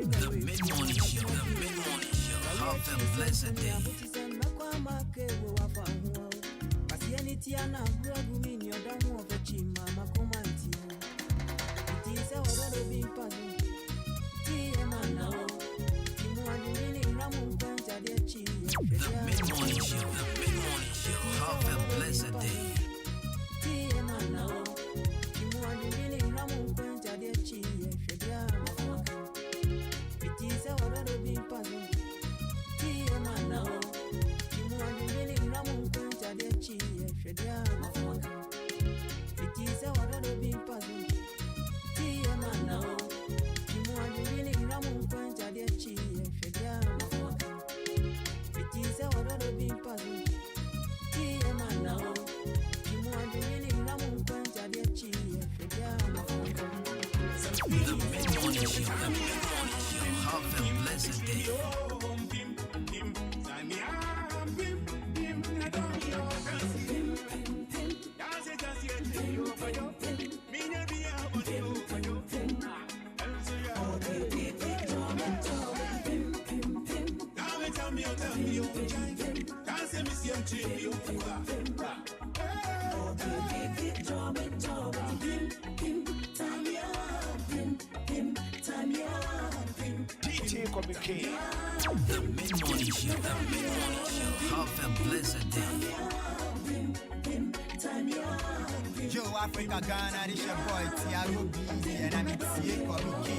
The Mid-Morning Show. The Mid-Morning Show. Have a blessed day. The Mid-Morning Show. The Mid-Morning Show. Have a blessed day. The Mid-Morning Show. The Mid-Morning Show. Have a blessed day. The Mid-Morning Show. The Mid-Morning Show. Have a blessed day. Joe Africa Ghana, this your boy Tiago Busy, and I'm here for King.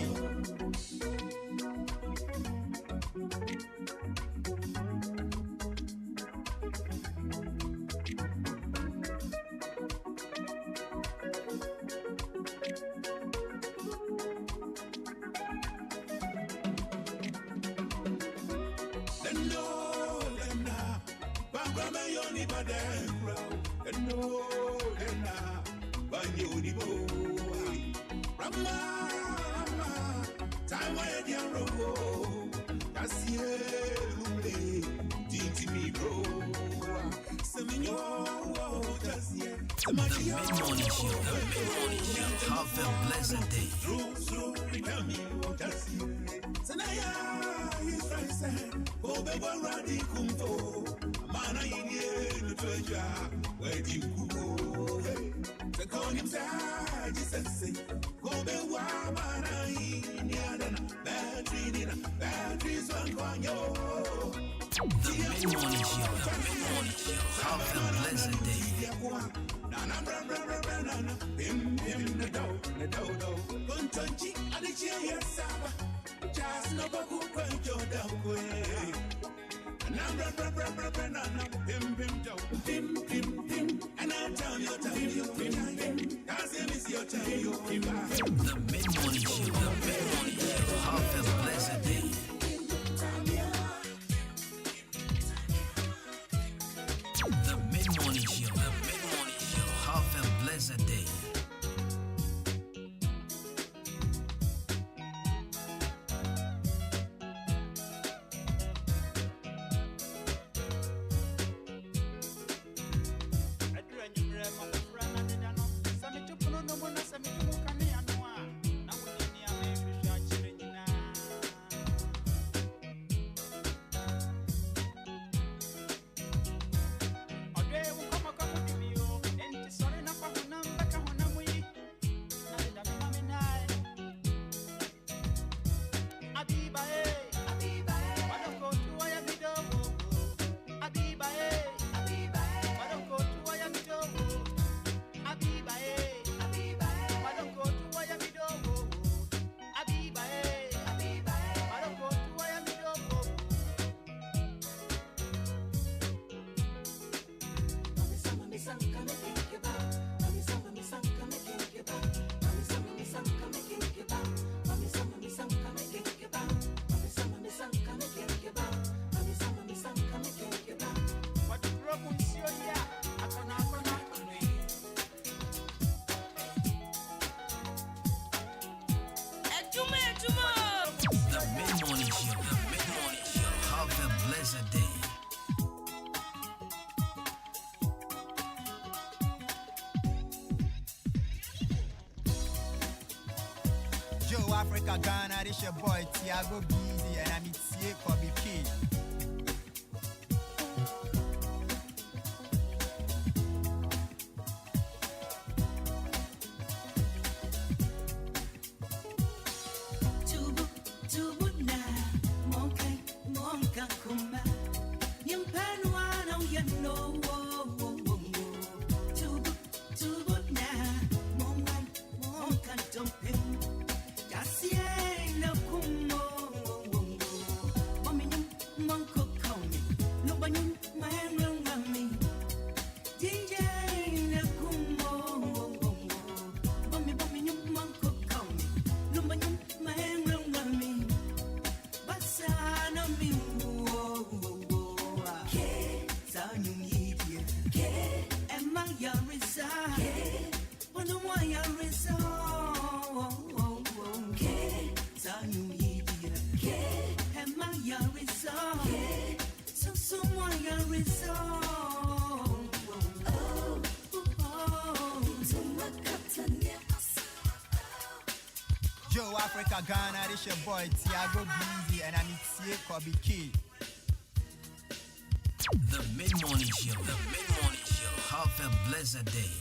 Joe Africa Ghana, this your boy Tiago Busy, and I'm here for King. Joe Africa Ghana, this your boy Tiago Busy, and I'm here Kobe Key. The Mid-Morning Show. The Mid-Morning Show. Have a blessed day.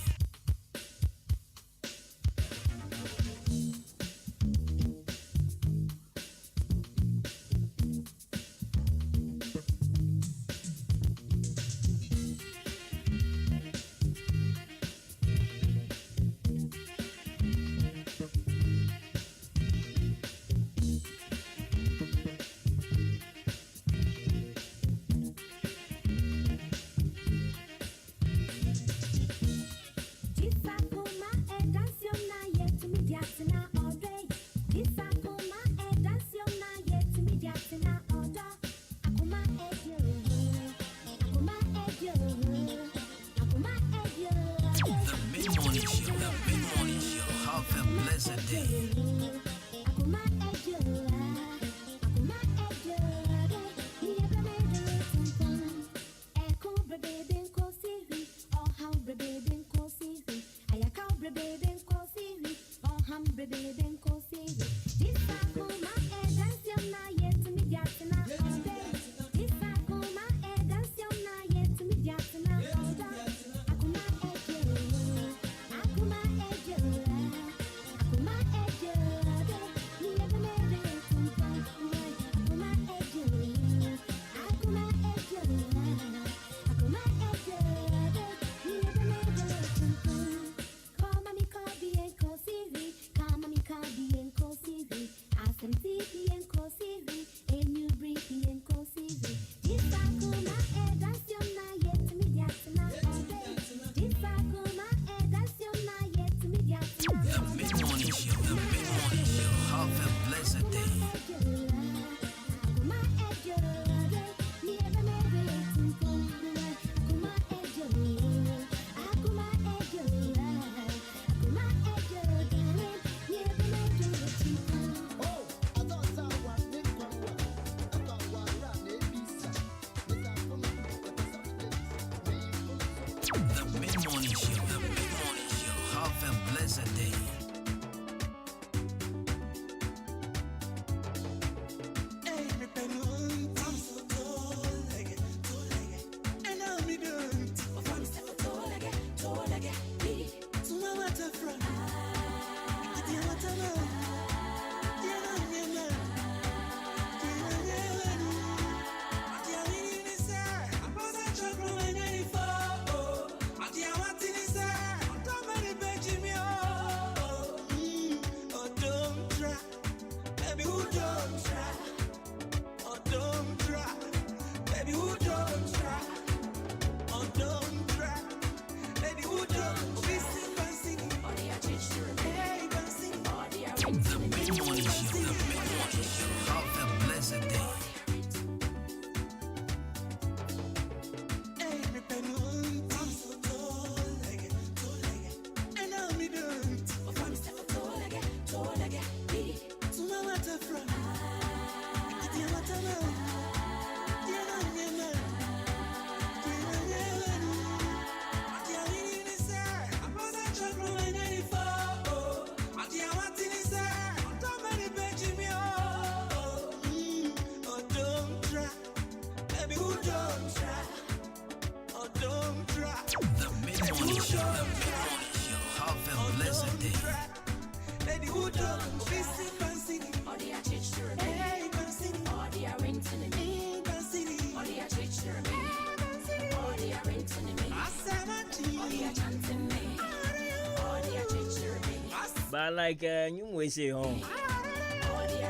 But like you may say home.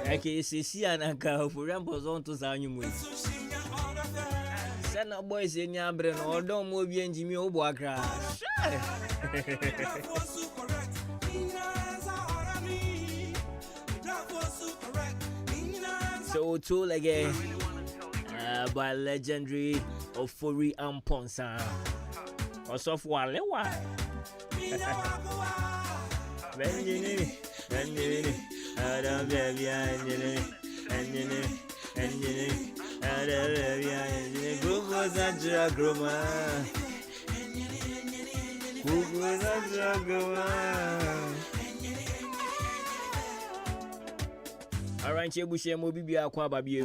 Okay, see anaka for rampos on to Sanyu. Send up boys in your brain or don't move you and Jimmy Obuakra. So tool again by legendary of Furi and Ponsa. Or software lewa. Benjini, Adam baby, Anjini, Group Alright, you bush mo bibi akwa babie.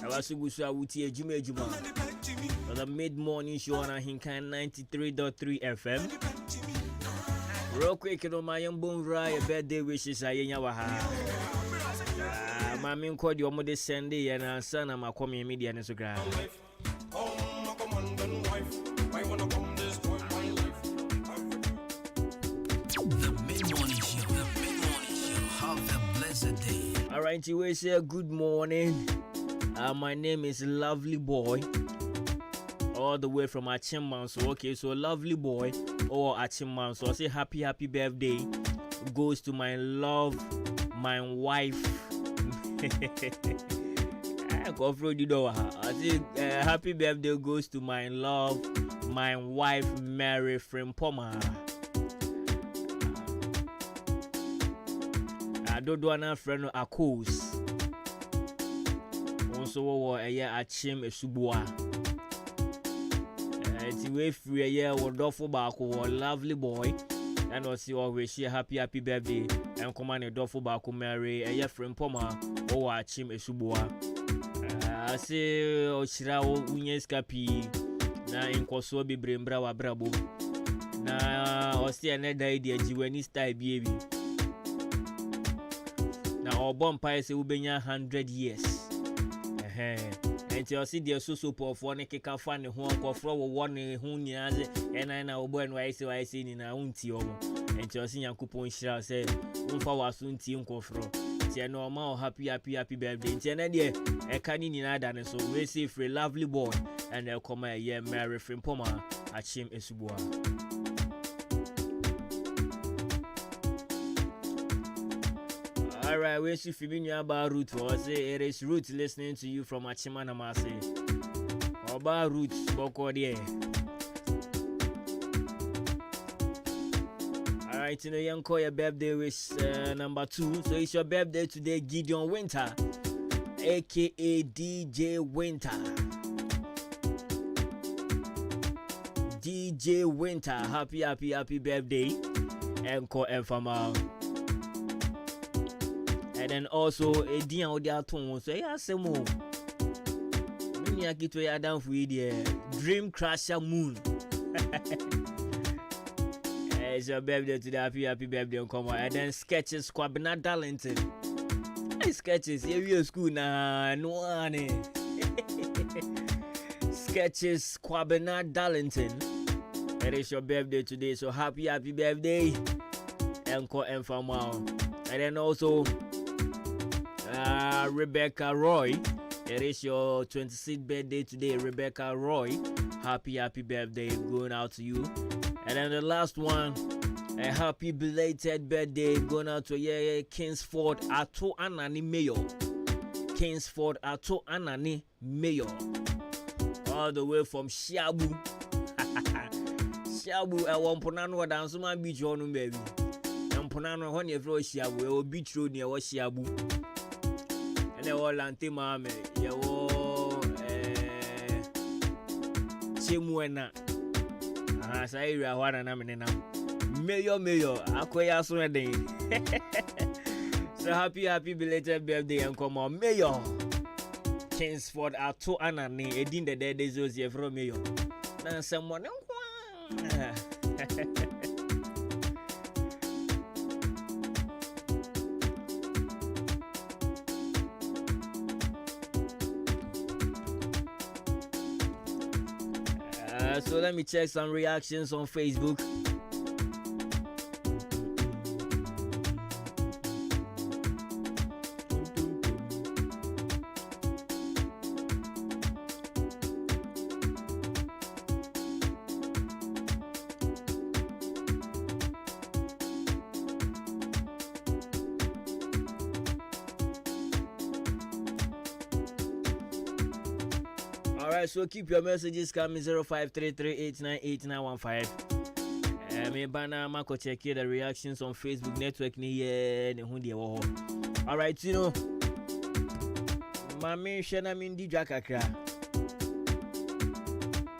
Awasugusu awuti ejuma. On the mid-morning show on Ahenkan 93.3 FM. Real quick, you know, my young bone right, birthday wishes I in your house. My main called your mother Sunday and son of my coming media and Instagram. The mid-morning show. Have a blessed day. Alright, you will say good morning. My name is Lovely Boy. All the way from Achimman. So okay, so Lovely Boy or Achimman. So I say happy birthday goes to my love, my wife. I say happy birthday goes to my love, my wife Mary Frimpoma. I don't do an friend Akos. Also, a year Achim Esubua. It's way free a year or Doffo Bako, Lovely Boy. And also always share happy birthday and command a Doffo Bako Mary, a year from Poma or Achim Esubua. I say Oshirao Unyeskapi na in Kosobi Brembra wa Brabo. Na Osti another idea Jiweni style baby. Na our bonfire say ubenya 100 years. And you see the so for one keka fan who for one who nyaze and I know when I see in our own tea. And you see Yankupon shall say, Umfa was soon tea uncle. Tia normal happy birthday. Tia dear, a canning in Adan, so we see for a lovely boy and they'll come a year Mary from Poma at Chim Esubua. Alright, we see Fibinia about Root. I say it is Root listening to you from Achimana Masi. About Root, Bokodier. Alright, you know, young call your birthday wish number 2. So it's your birthday today, Gideon Winter, aka DJ Winter. DJ Winter, happy birthday. Encore Enfama. And then also a dear audio tone. So yeah, some more. Many get to ya down for the Dream Crasher Moon. It's your birthday today. Happy birthday, come on. And then Sketches Kwabena Darlington. Hey, Sketches, here we are school now. No one. Sketches Kwabena Darlington. It is your birthday today. So happy birthday. Encore Enfama. And then also Rebecca Roy, it is your 26th birthday today, Rebecca Roy. Happy birthday going out to you. And then the last one, a happy belated birthday going out to Kingsford Ato Anani Mayor. Kingsford Ato Anani Mayor. All the way from Shabu. Shabu, I want Ponano dance my beach on baby. And Ponano when you throw Shabu, or beach road near Shabu. And they all anti-mame, you Chimwena. I say, you are one and I'm in now. Mayor, Akoya Sunday. So happy belated birthday and come on, Mayor. Kingsford Ato Anani, Edin the dead days was here from Mayor. Now someone. So let me check some reactions on Facebook. Alright, so keep your messages coming 0533898915. Me bana mako check the reactions on Facebook network ni ne hundi wo. Alright, you know. Mami shena mindi jakakra.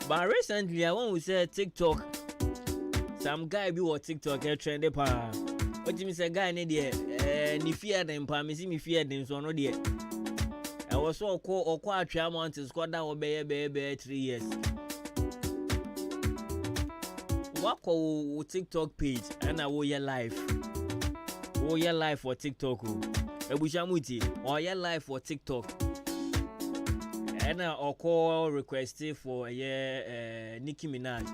But recently, I want to say TikTok. Some guy be on TikTok trending pa. What you say guy need there? Ni fear them pa. Me see me fear them so no there. I was so call atwa months squad down obey 3 years. What call TikTok page and I will your life. Oh your life for TikTok. Ebushamuti or your life for TikTok. And I call requesting for Nicki Minaj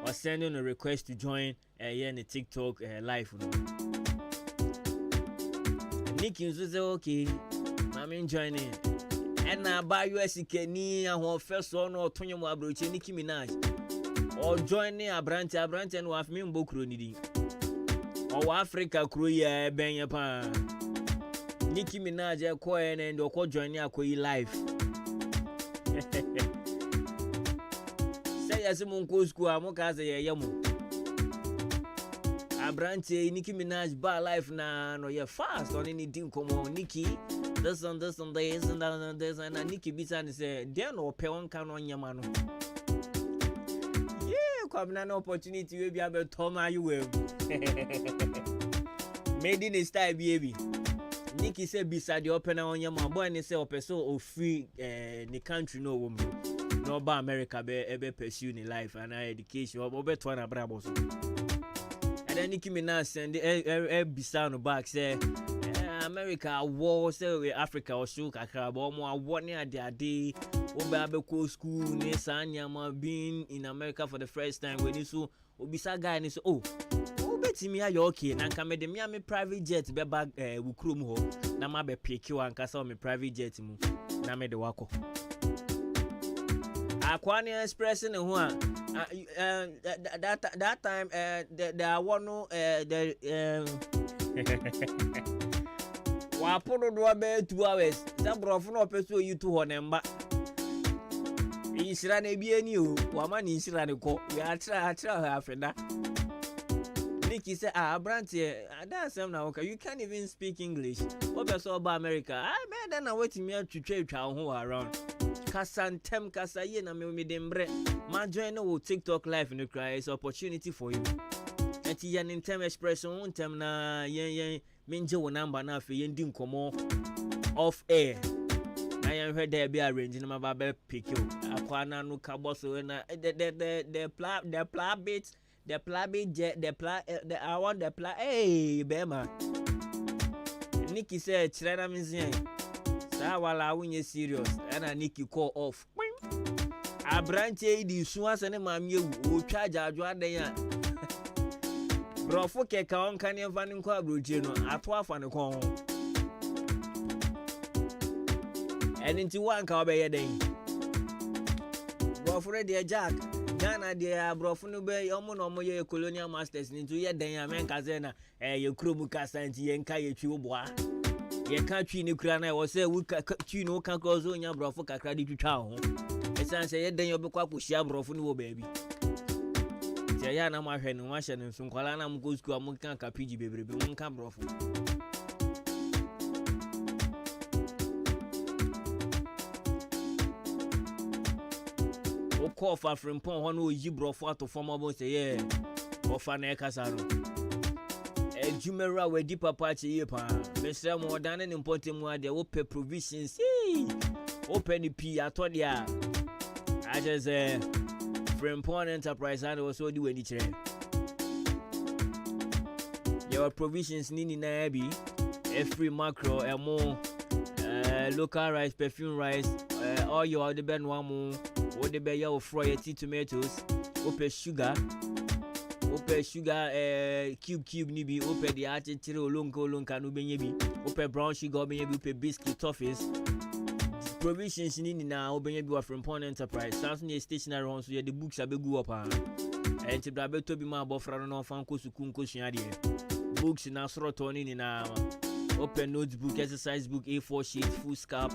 or sending a request to join in the TikTok live. Nicki is okay. I'm joining. And I buy US Kenny and first one or Tony Mabroche Nicki Minaj or joining a branch and with me Bokroni or Africa crew Ben Japan. Nicki Minaj Cohen and or joining a live. Say as a monko school, I'm a yamu. A branch Nicki Minaj bar life na no ya fast on anything come on Nicki. This and this and this and that and this and Nicki beats and say, there no pay one can on Yamano. Yeah, come an opportunity will be able to Toma you will. Made in a style, baby. Nicki said beside the opener on your boy and say person or free the country no woman. No ba America be ebe pursue in life and education or better one brabos. And then Nicki Minaj send the beside back say America war say Africa or so kakra but more one near their day Obabe school ne Sanyama being in America for the first time when you so obisa guy and so oh beti me ayo okay na nka me de me private jet be bag wukrom ho na ma be pick you anka so me private jet mu na me de wako Aquania expressing who that time the one no wa podo do be 2 hours that brofo no person you to honemba Isra na bi ani o wa ma ni isra ne ko we atra afeda Nicki say Branty that's now okay you can't even speak English what person about America man then na wait me to twa ho around kasantem kasaye na me dembre ma join no TikTok live no cry is opportunity for you enti yan intem expression untem na yen menje wo number na afi yen di nkomo off air I am heard there be arranged in my baby pick you. Aquana no caboso na the I want the pla hey bema. Nicki said China Museum. Sa wala winye serious and Nicki call off. A branch di suas and mammy who charge a joa there. Brofo ke ka on kan yan vanin kwa broje no atwa fa ne kon. And into one car by a day. Brofre dear Jack, Ghana dear Brofunu Bay, Omono colonial masters into your day, man Kazena, your Krumukas and Yenka, your bois. Your country in Ukraine was say, we can no can cause on your Brofoka credit to town. It's answer, then you'll be quite push your Brofunu baby. Sayana, my friend, Washington, and some Kalana goes to a Munka PG baby, Munka Brofu. Call for from Pon one who you brought for to form about a year or Fane Casaro. A Jumera were deeper party yepa. Mr. More than an important one, the open provisions. Open the P. I told ya. I just from Pon Enterprise and also do any chair. Your provisions need in Abbey, a free macro, a more local rice, perfume rice, all your other band one more. What the bear of fry tomatoes, open sugar, cube nibi, open the artichiro lonka nubebi, open brown sugar, open biscuit toffees. Provisions in now, open from Pond Enterprise, Samson stationary on so the books are big up. And to Brabe to be my buffer no fanko sukunko shiadi. Books in our sort in our open notebook, exercise book, A4 sheet, full scalp,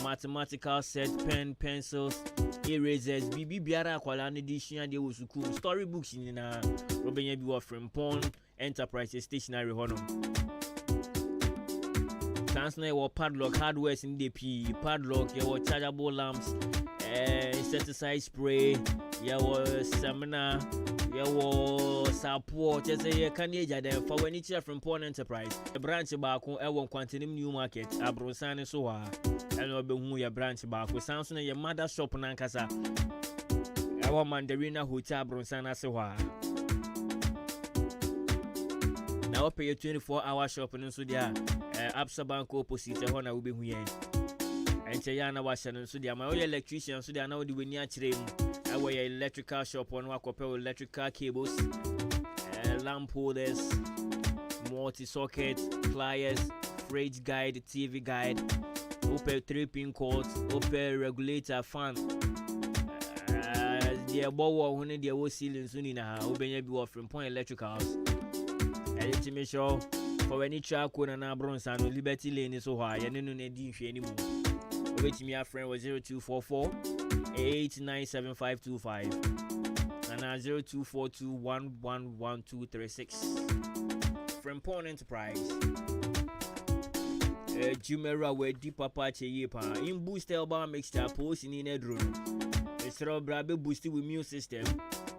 mathematical set, pen, pencils. Erasers, BB Biara, Qualani Dishia, de Usuku, storybooks in a Robin from Pond Enterprise Stationary Honor. Sans na padlock hardware in the P padlock, your chargeable lamps, insecticide spray, your seminar, your support. Just say can you just for when it's from Pawn Enterprise. A branch back on L1 Quantum New Market, Abrosan so and will be who your branch back with Samson your mother shop in Ankasa. Our Mandarina Hotel Bronsana Sewa. Now pay a 24-hour shopping in Sudia. Absa Bank opposite the Hona will be here. And Chayana Washan and Sudia. My electrician Sudia now do we near train. Our electrical shop on Wakopel electrical cables, lamp holders, multi-socket, pliers, fridge guide, TV guide, Opel 3-pin cords, Opel regulator fan. The above when they were sealing soon in a house, Obey be offering Point Electricals. And to make sure for any track on an Abrons and Liberty Lane is so high, and no need anymore. Wait me, our friend was 0244 897525 and 0242111236 from Pawn Enterprise. Jumera where deep papa cheyepa in booster bar mixture posting in a drone. It's rubber boosted with immune system.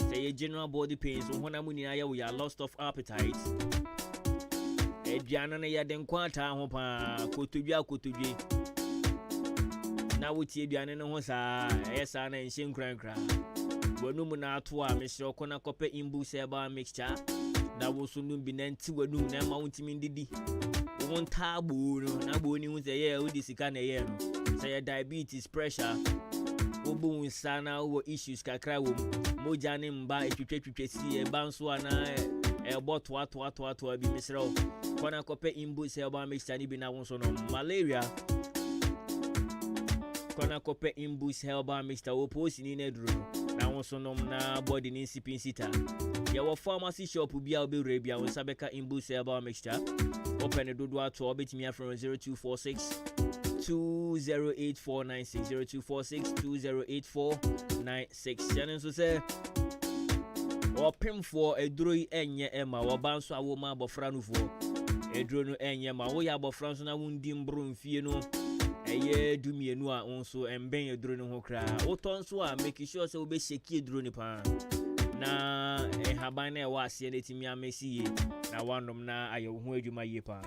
Say a general body pains when I'm in we are lost of appetite. A Diana Yaden Quanta Hopa Kutuja. Now we see Diana Hosa, Esana and Shin Crankra. Bonumuna Tua, Mr. Kona Cope in booster bar mixture. That will soon be named to a new name mountain in Didi. One taboo, no bony with a year with this kind of year. Say diabetes, pressure. Obu sana wo issues kakra wo mojane mba etwetwetwe si e banso ana e botwa to bi misro kona kope imbu se oba mixture ni bi na wonso no malaria kona kope imbu se oba mixture wo post ni na duro na wonso no na body ni sipin sita ye wo pharmacy shop bia obe bia won sabeka imbu se oba mixture open dodo ato obetimi afro 0246 208496 0246 208496 and so say or pim for a droi enye ema or banso a woman bofranu for a drone enye ma wo ya bofranu na wundi mbro mfie no eye dumienu a onso emben e drone ho kra wo tonso a make sure say wo be sheki drone pa na haban na e wa ase na timi amesi ye na wanom na aye ho adwuma ye pa.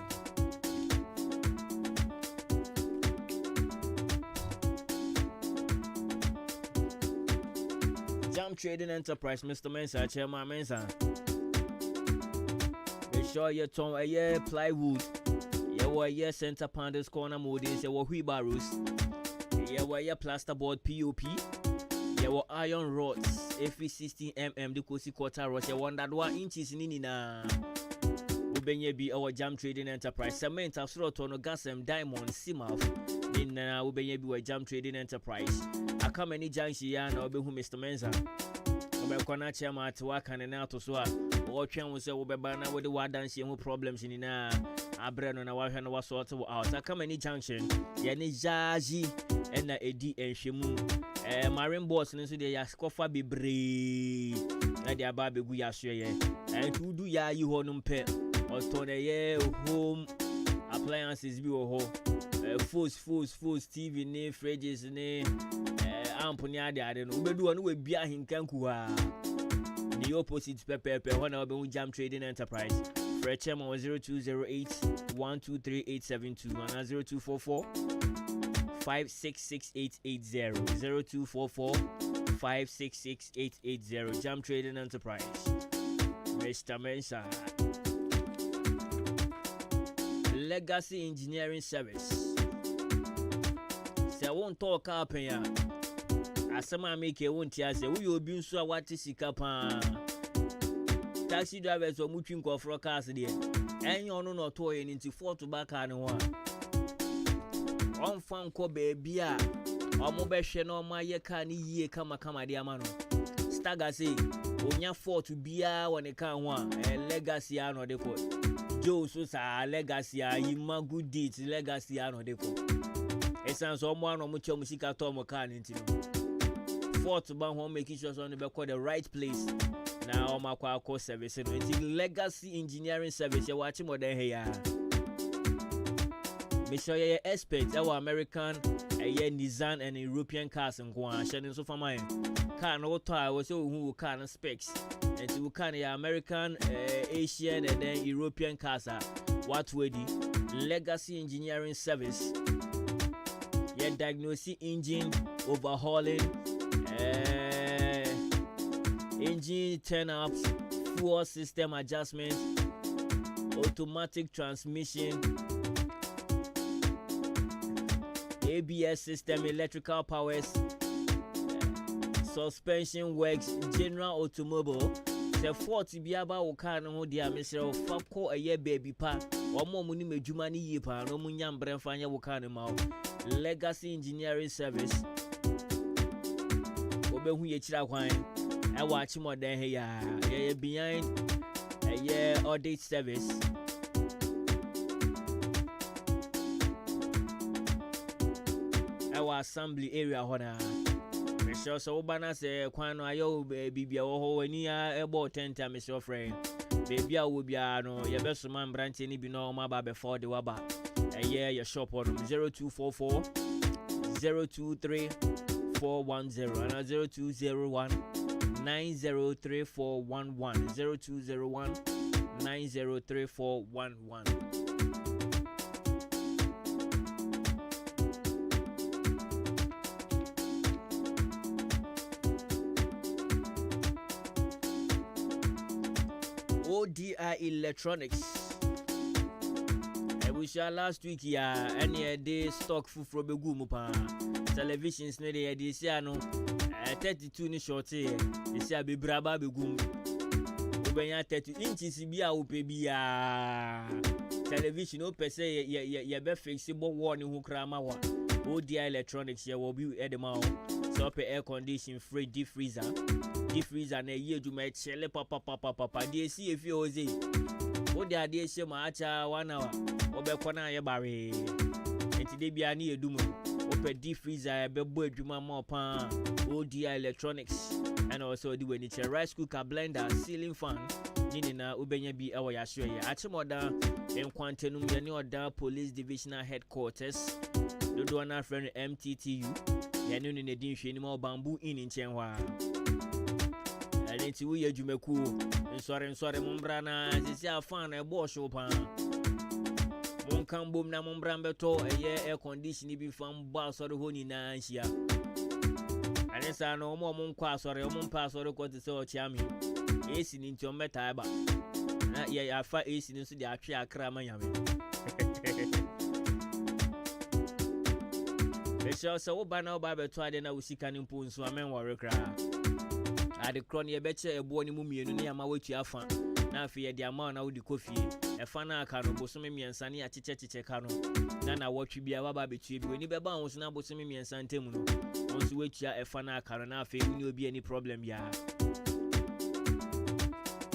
Trading Enterprise, Mr. Mensa, Chairman Mensa. Make sure you turn a year plywood. You were a center pandas corner models, you were wheelbarrows. You were a plasterboard POP. You were iron rods, FE 16mm, the Kosi quarter rods. You wondered 1 inches in Nina. Ubenye be our Jam Trading Enterprise. Cement, Astrotono, gas and diamond, Simaf. In Ubenye be our Jam Trading Enterprise. I come any junction, or be who Mr. Mensa. Kona chama to work and now to swap. Or Chan will say, Obebana with the ward dancing who problems in Abreno and our hand was sort of out. I come any junction, Yanni Jaji and a D and Shimu. Marine boss and so they ask Kofa be brave. Nadia Baby Guyashe and who do ya you honum pet or turn a year home appliances be a home. Foods, TV, ne, fridges, ne. Amponia de Aden, Ubedu and we be a hinkankuha. The opposite Pepe, one of the Jam Trading Enterprise. Fred Chema 0208 123872 and 0244 566880 0244 566880 Jam Trading Enterprise. Mr. Mensa. Legacy Engineering Service. Say I won't talk up here. Asama make a won't say we will be so what is pa. Taxi drivers or moving call for cars there. And you know not toy into 4 tobacco and one. On fan ko baby or mobile no my ye can ye come dear man. Stagger say, Onya 4 to be when they can one and legacy ano de code. Joe Sosa legacy yima good deeds legacy ano de code. It sounds someone on much musica tomo can into 4 to ban home making sure on the back the right place. Now my call service and legacy engineering service. You're watching more than here. make sure you're expert our American Nissan and European cars and go on shedding so for my car no tire was who car specs and you can American Asian and then European cars are what ready legacy engineering service diagnosing engine overhauling engine turn-ups, fuel system adjustment, automatic transmission, ABS system, electrical powers, suspension works, general automobile. The 40 be about car no dia Mr. Fako a year baby pa or more money me jumani yipa no munyam bremfanya wokane ma legacy engineering service obe hu ye chira kwan I watch more than here behind a year audit service our assembly area hona sure so bana say kwano ayo bibia wo ho ani about 10 time Mr. friend baby a wo bia no ye be so man branch ni bi no ma ba before the waba a year your shop on 0244 023 410 and 0201 903411 0201 903411 ODI Electronics. I wish last week any day stock for begum pa televisions ne dey say no 32 ni short here dey say be braba begum obenya 30 inches bia wo pe bia television o pese ye be flexible wall ni hu krama wa ODI Electronics ye will be at the mouth so pe air condition free deep freezer na ye juma chele papa dey see if you oze o dey ade she ma acha 1 hour obekọ na ye bare enti dey bia na edum open deep freezer be bo adwuma ma pa ODI Electronics and also the when it's a rice cooker blender ceiling fan nini na obenya bi ewo ya hwe ye achimoda enkwantenum ye ne oda police divisional headquarters dodo na friend MTTU ye ne ne din hwe ni ma bamboo in nchen hwa alenti wo ye adwumaku nsore mumbra na sisi afan na ebo hwo pa Kambum na mumbrambeto air condition bi fam ba sori ho ni na nhia anesa no mo kwa sori mo mpa sori ko te se o chiami esi ni nti o meta ba na ya afa esi ni so de atwe akra manyame Besho so wo ba na wo ba beto ade na usika ni mpo nso amen wore kra ade kro ne beche ebo ni mu mienu ne ama watu afa na afi ye de ama na wo di kofie efa na aka no bosome miensa ne achiche ka no na watwi bia wa ba betue bi oni beba ho so na bosome miensa ntemu no onso wetua efa na aka no na afi ni obi ani problem ya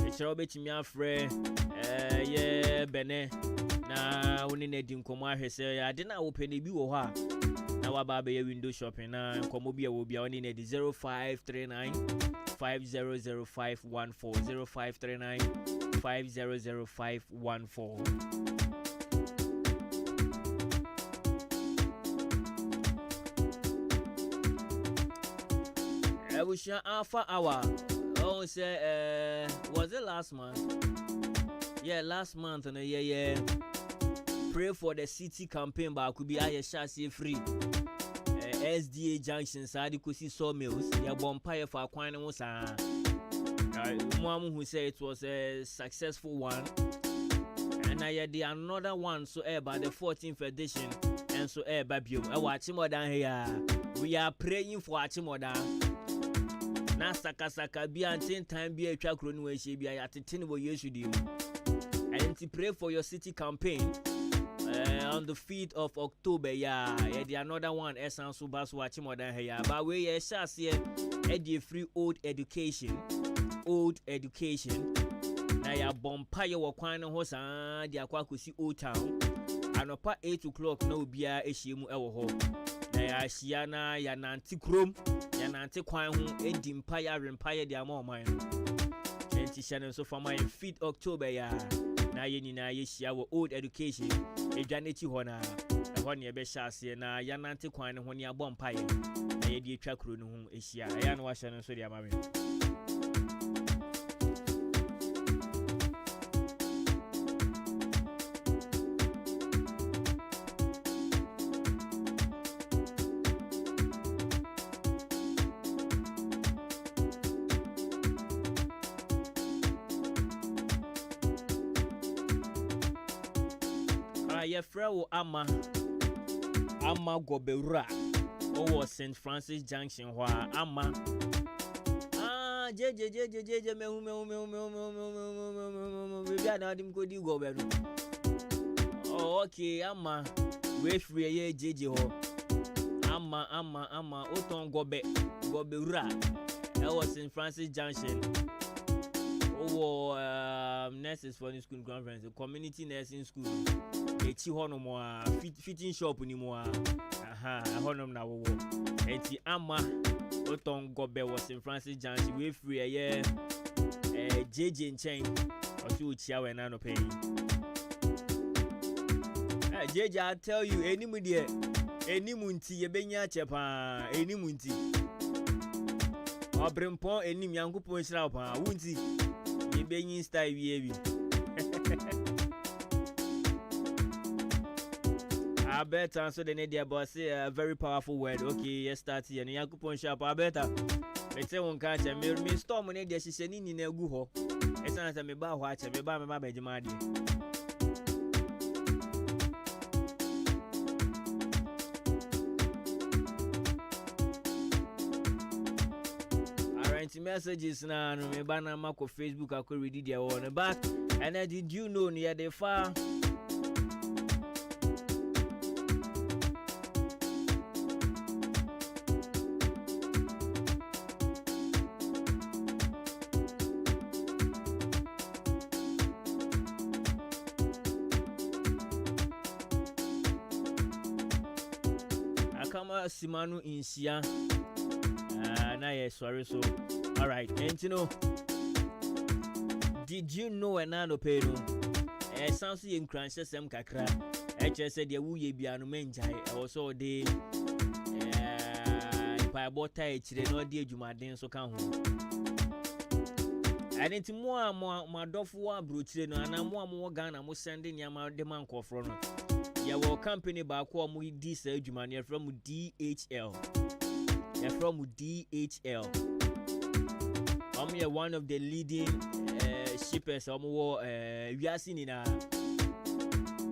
echero betimi afre ye bene na woni na di nkomo ahwese ya de na wo pene bi wo ho a na wa ba be window shopping na nkomo bia wo bia woni na di 0539 500514 0539 500514 Evolution Alpha Hour. Oh, say, was it last month? Yeah, last month, and yeah. Pray for the city campaign, but could be a chassis free. SDA Junction, Sadi Kusi Sawmills, yeah, bonfire for Aquina was Mom who said it was a successful one, and I had another one so by the 14th edition, and so baby, I watch him down here. We are praying for Achimoda. Na saka be until time be a track run where she be at the 10 years you do. And to pray for your city campaign on the 5th of October, yeah, the another one essence subas watching more than here. But we are just here at the free old education. Na ya bompire wa kwana ho saa dia kwa kosi Old Town anopa 8 o'clock na obia ehiemu ewo ho na ya ahia na ya nante krom ya nante kwan ho edi mpire rempire dia ma oman enti channel so for my 5th October ya na ye nyina ye hia wo old education edwanechi ho na ɛhɔ ne ɛbɛhyɛ aseɛ na yanante kwan ne ho ne abɔ mpaeɛ na yɛde atwa kuro no ho ɛhyia ɛyɛ no wahyɛ no nso de ama me yɛfrɛ wo ama gobewura over St. Francis Junction hɔ ama jeje mehu baby ana dim ko di gobe no oh okay ama we free ye jeje hɔ ama oton gobewura over St. Francis Junction over nurses for the school conference community nursing school echi hono mo fitting shop ni mo honom na wo enti ama oton gobe was St. Francis Junction we free JJ nchen otu uchia we na no pay JJ I tell you enimu de enimu nti ye benya chepa enimu nti obrempon enim yankopon hira pa wunti ye benyin style wie I better so the media boss say a very powerful word. Okay, yes, start here. You could sharp. I better. Let's say one catch and me storm on it. She said, "Nini ne guho." It's not a me ba watch. Me ba jemadi. Alright, messages now. Me ba na mako Facebook. I could read their one back. And did you know near the far? Simanu insia na yes sorry so all right and you know did you know enano pay no sounds in crunch sem kakra said ye wu ye bia no menjai also de pa bota e chire no de adwumaden so kan ho anenti mo adofo abrochire no ana mo Ghana mo send nyama de man kofro no your company back home with this adwumane from DHL. You're from DHL. I'm one of the leading shippers. We are seeing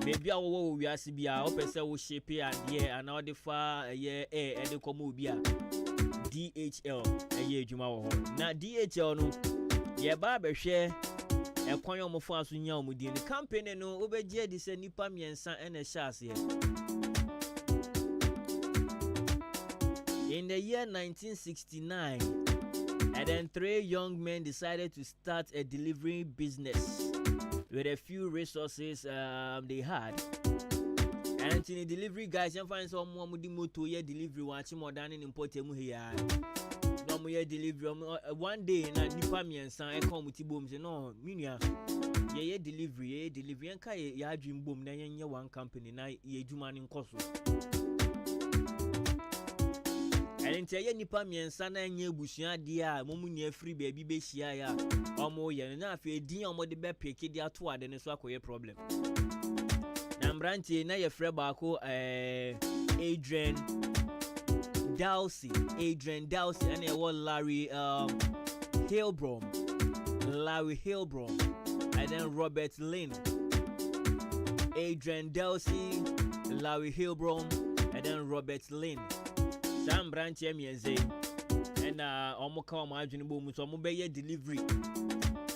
maybe I will we are be our person will ship it and yeah and all the far and the comobia DHL now DHL no yeah barber share a coin mo fa so nya mo di the company no obeje di se nipa miensa ene shaase in the year 1969 and then 3 young men decided to start a delivery business with a few resources they had and in the delivery guys you find some more di moto ye delivery watch more than in import mu here no ye delivery one day na nipa miensa e come with bom say no minua ye delivery enka ye adwin bom na ye one company na ye adwuma ne nkoso enti ye nipa miensa na nya ebusua de a momunya free baby be hia ya omo ye na afi edin omo de be peke de ato ade ne so akoye problem na mbranti na ye frɛ baako Adrian Dowsey and a Larry Hillbrom and then Robert Lynn. Adrian Dowsey, Larry Hillbrom and then Robert Lynn. Sam Branch Emienze and Omoka Marginable Musomo be a delivery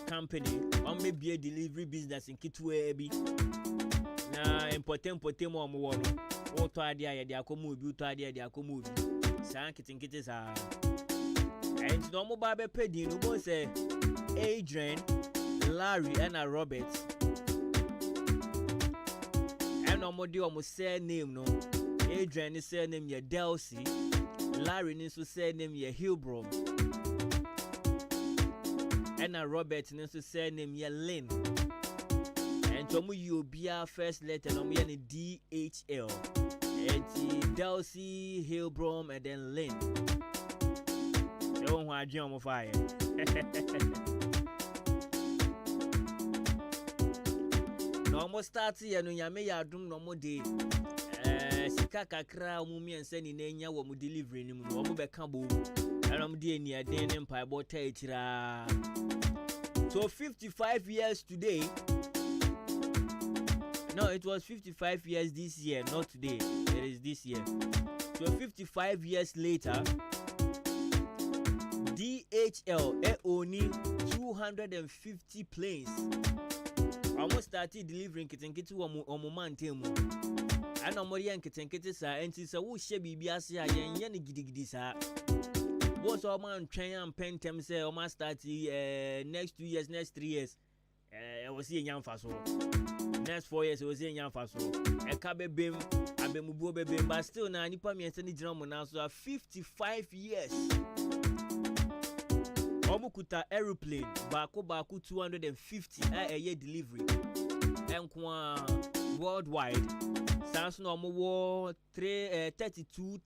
company or maybe a delivery business in Kitwe Ebi. Na important potemo mono. Oto adia ya akomu bi uto adia ya akomu bi. San kitinkiti sa and no mo ba be pedi no go say Adrian, Larry and Robert and no mo di o mo say name no Adrian is say name ye Delsey, Larry ni so say name ye Hillbrom and Robert ni so say name ye Lynn and to mo you be first letter no me DHL Delcy, Hillbrom, and then Lynn. They won't want to jump fire. No start here no yame ya dum no mo de sika kakra omumi ensani na nya wo mu delivery ni mu no mo be ka bo and mo de ni aden ne mpa bo ta etira. So 55 years today. No, it was 55 years this year, not today. It is this year. So 55 years later, DHL only 250 planes. Almost started delivering kitenkiti omo mantemu. Ana mori en kitenkiti sa enti sa wo hye bibia se a yen ne gidigidi sa. Boss o man twen am pentem say o ma start next 2 years, next 3 years. I was see nyamfa so. Next 4 years I was see nyamfa so. E ka bebem abemubuo bebem, but still na nipa mi ense ni gyina mo na so 55 years. Omukuta aeroplane baako 250 a year delivery enkwa worldwide sans no mo 32,000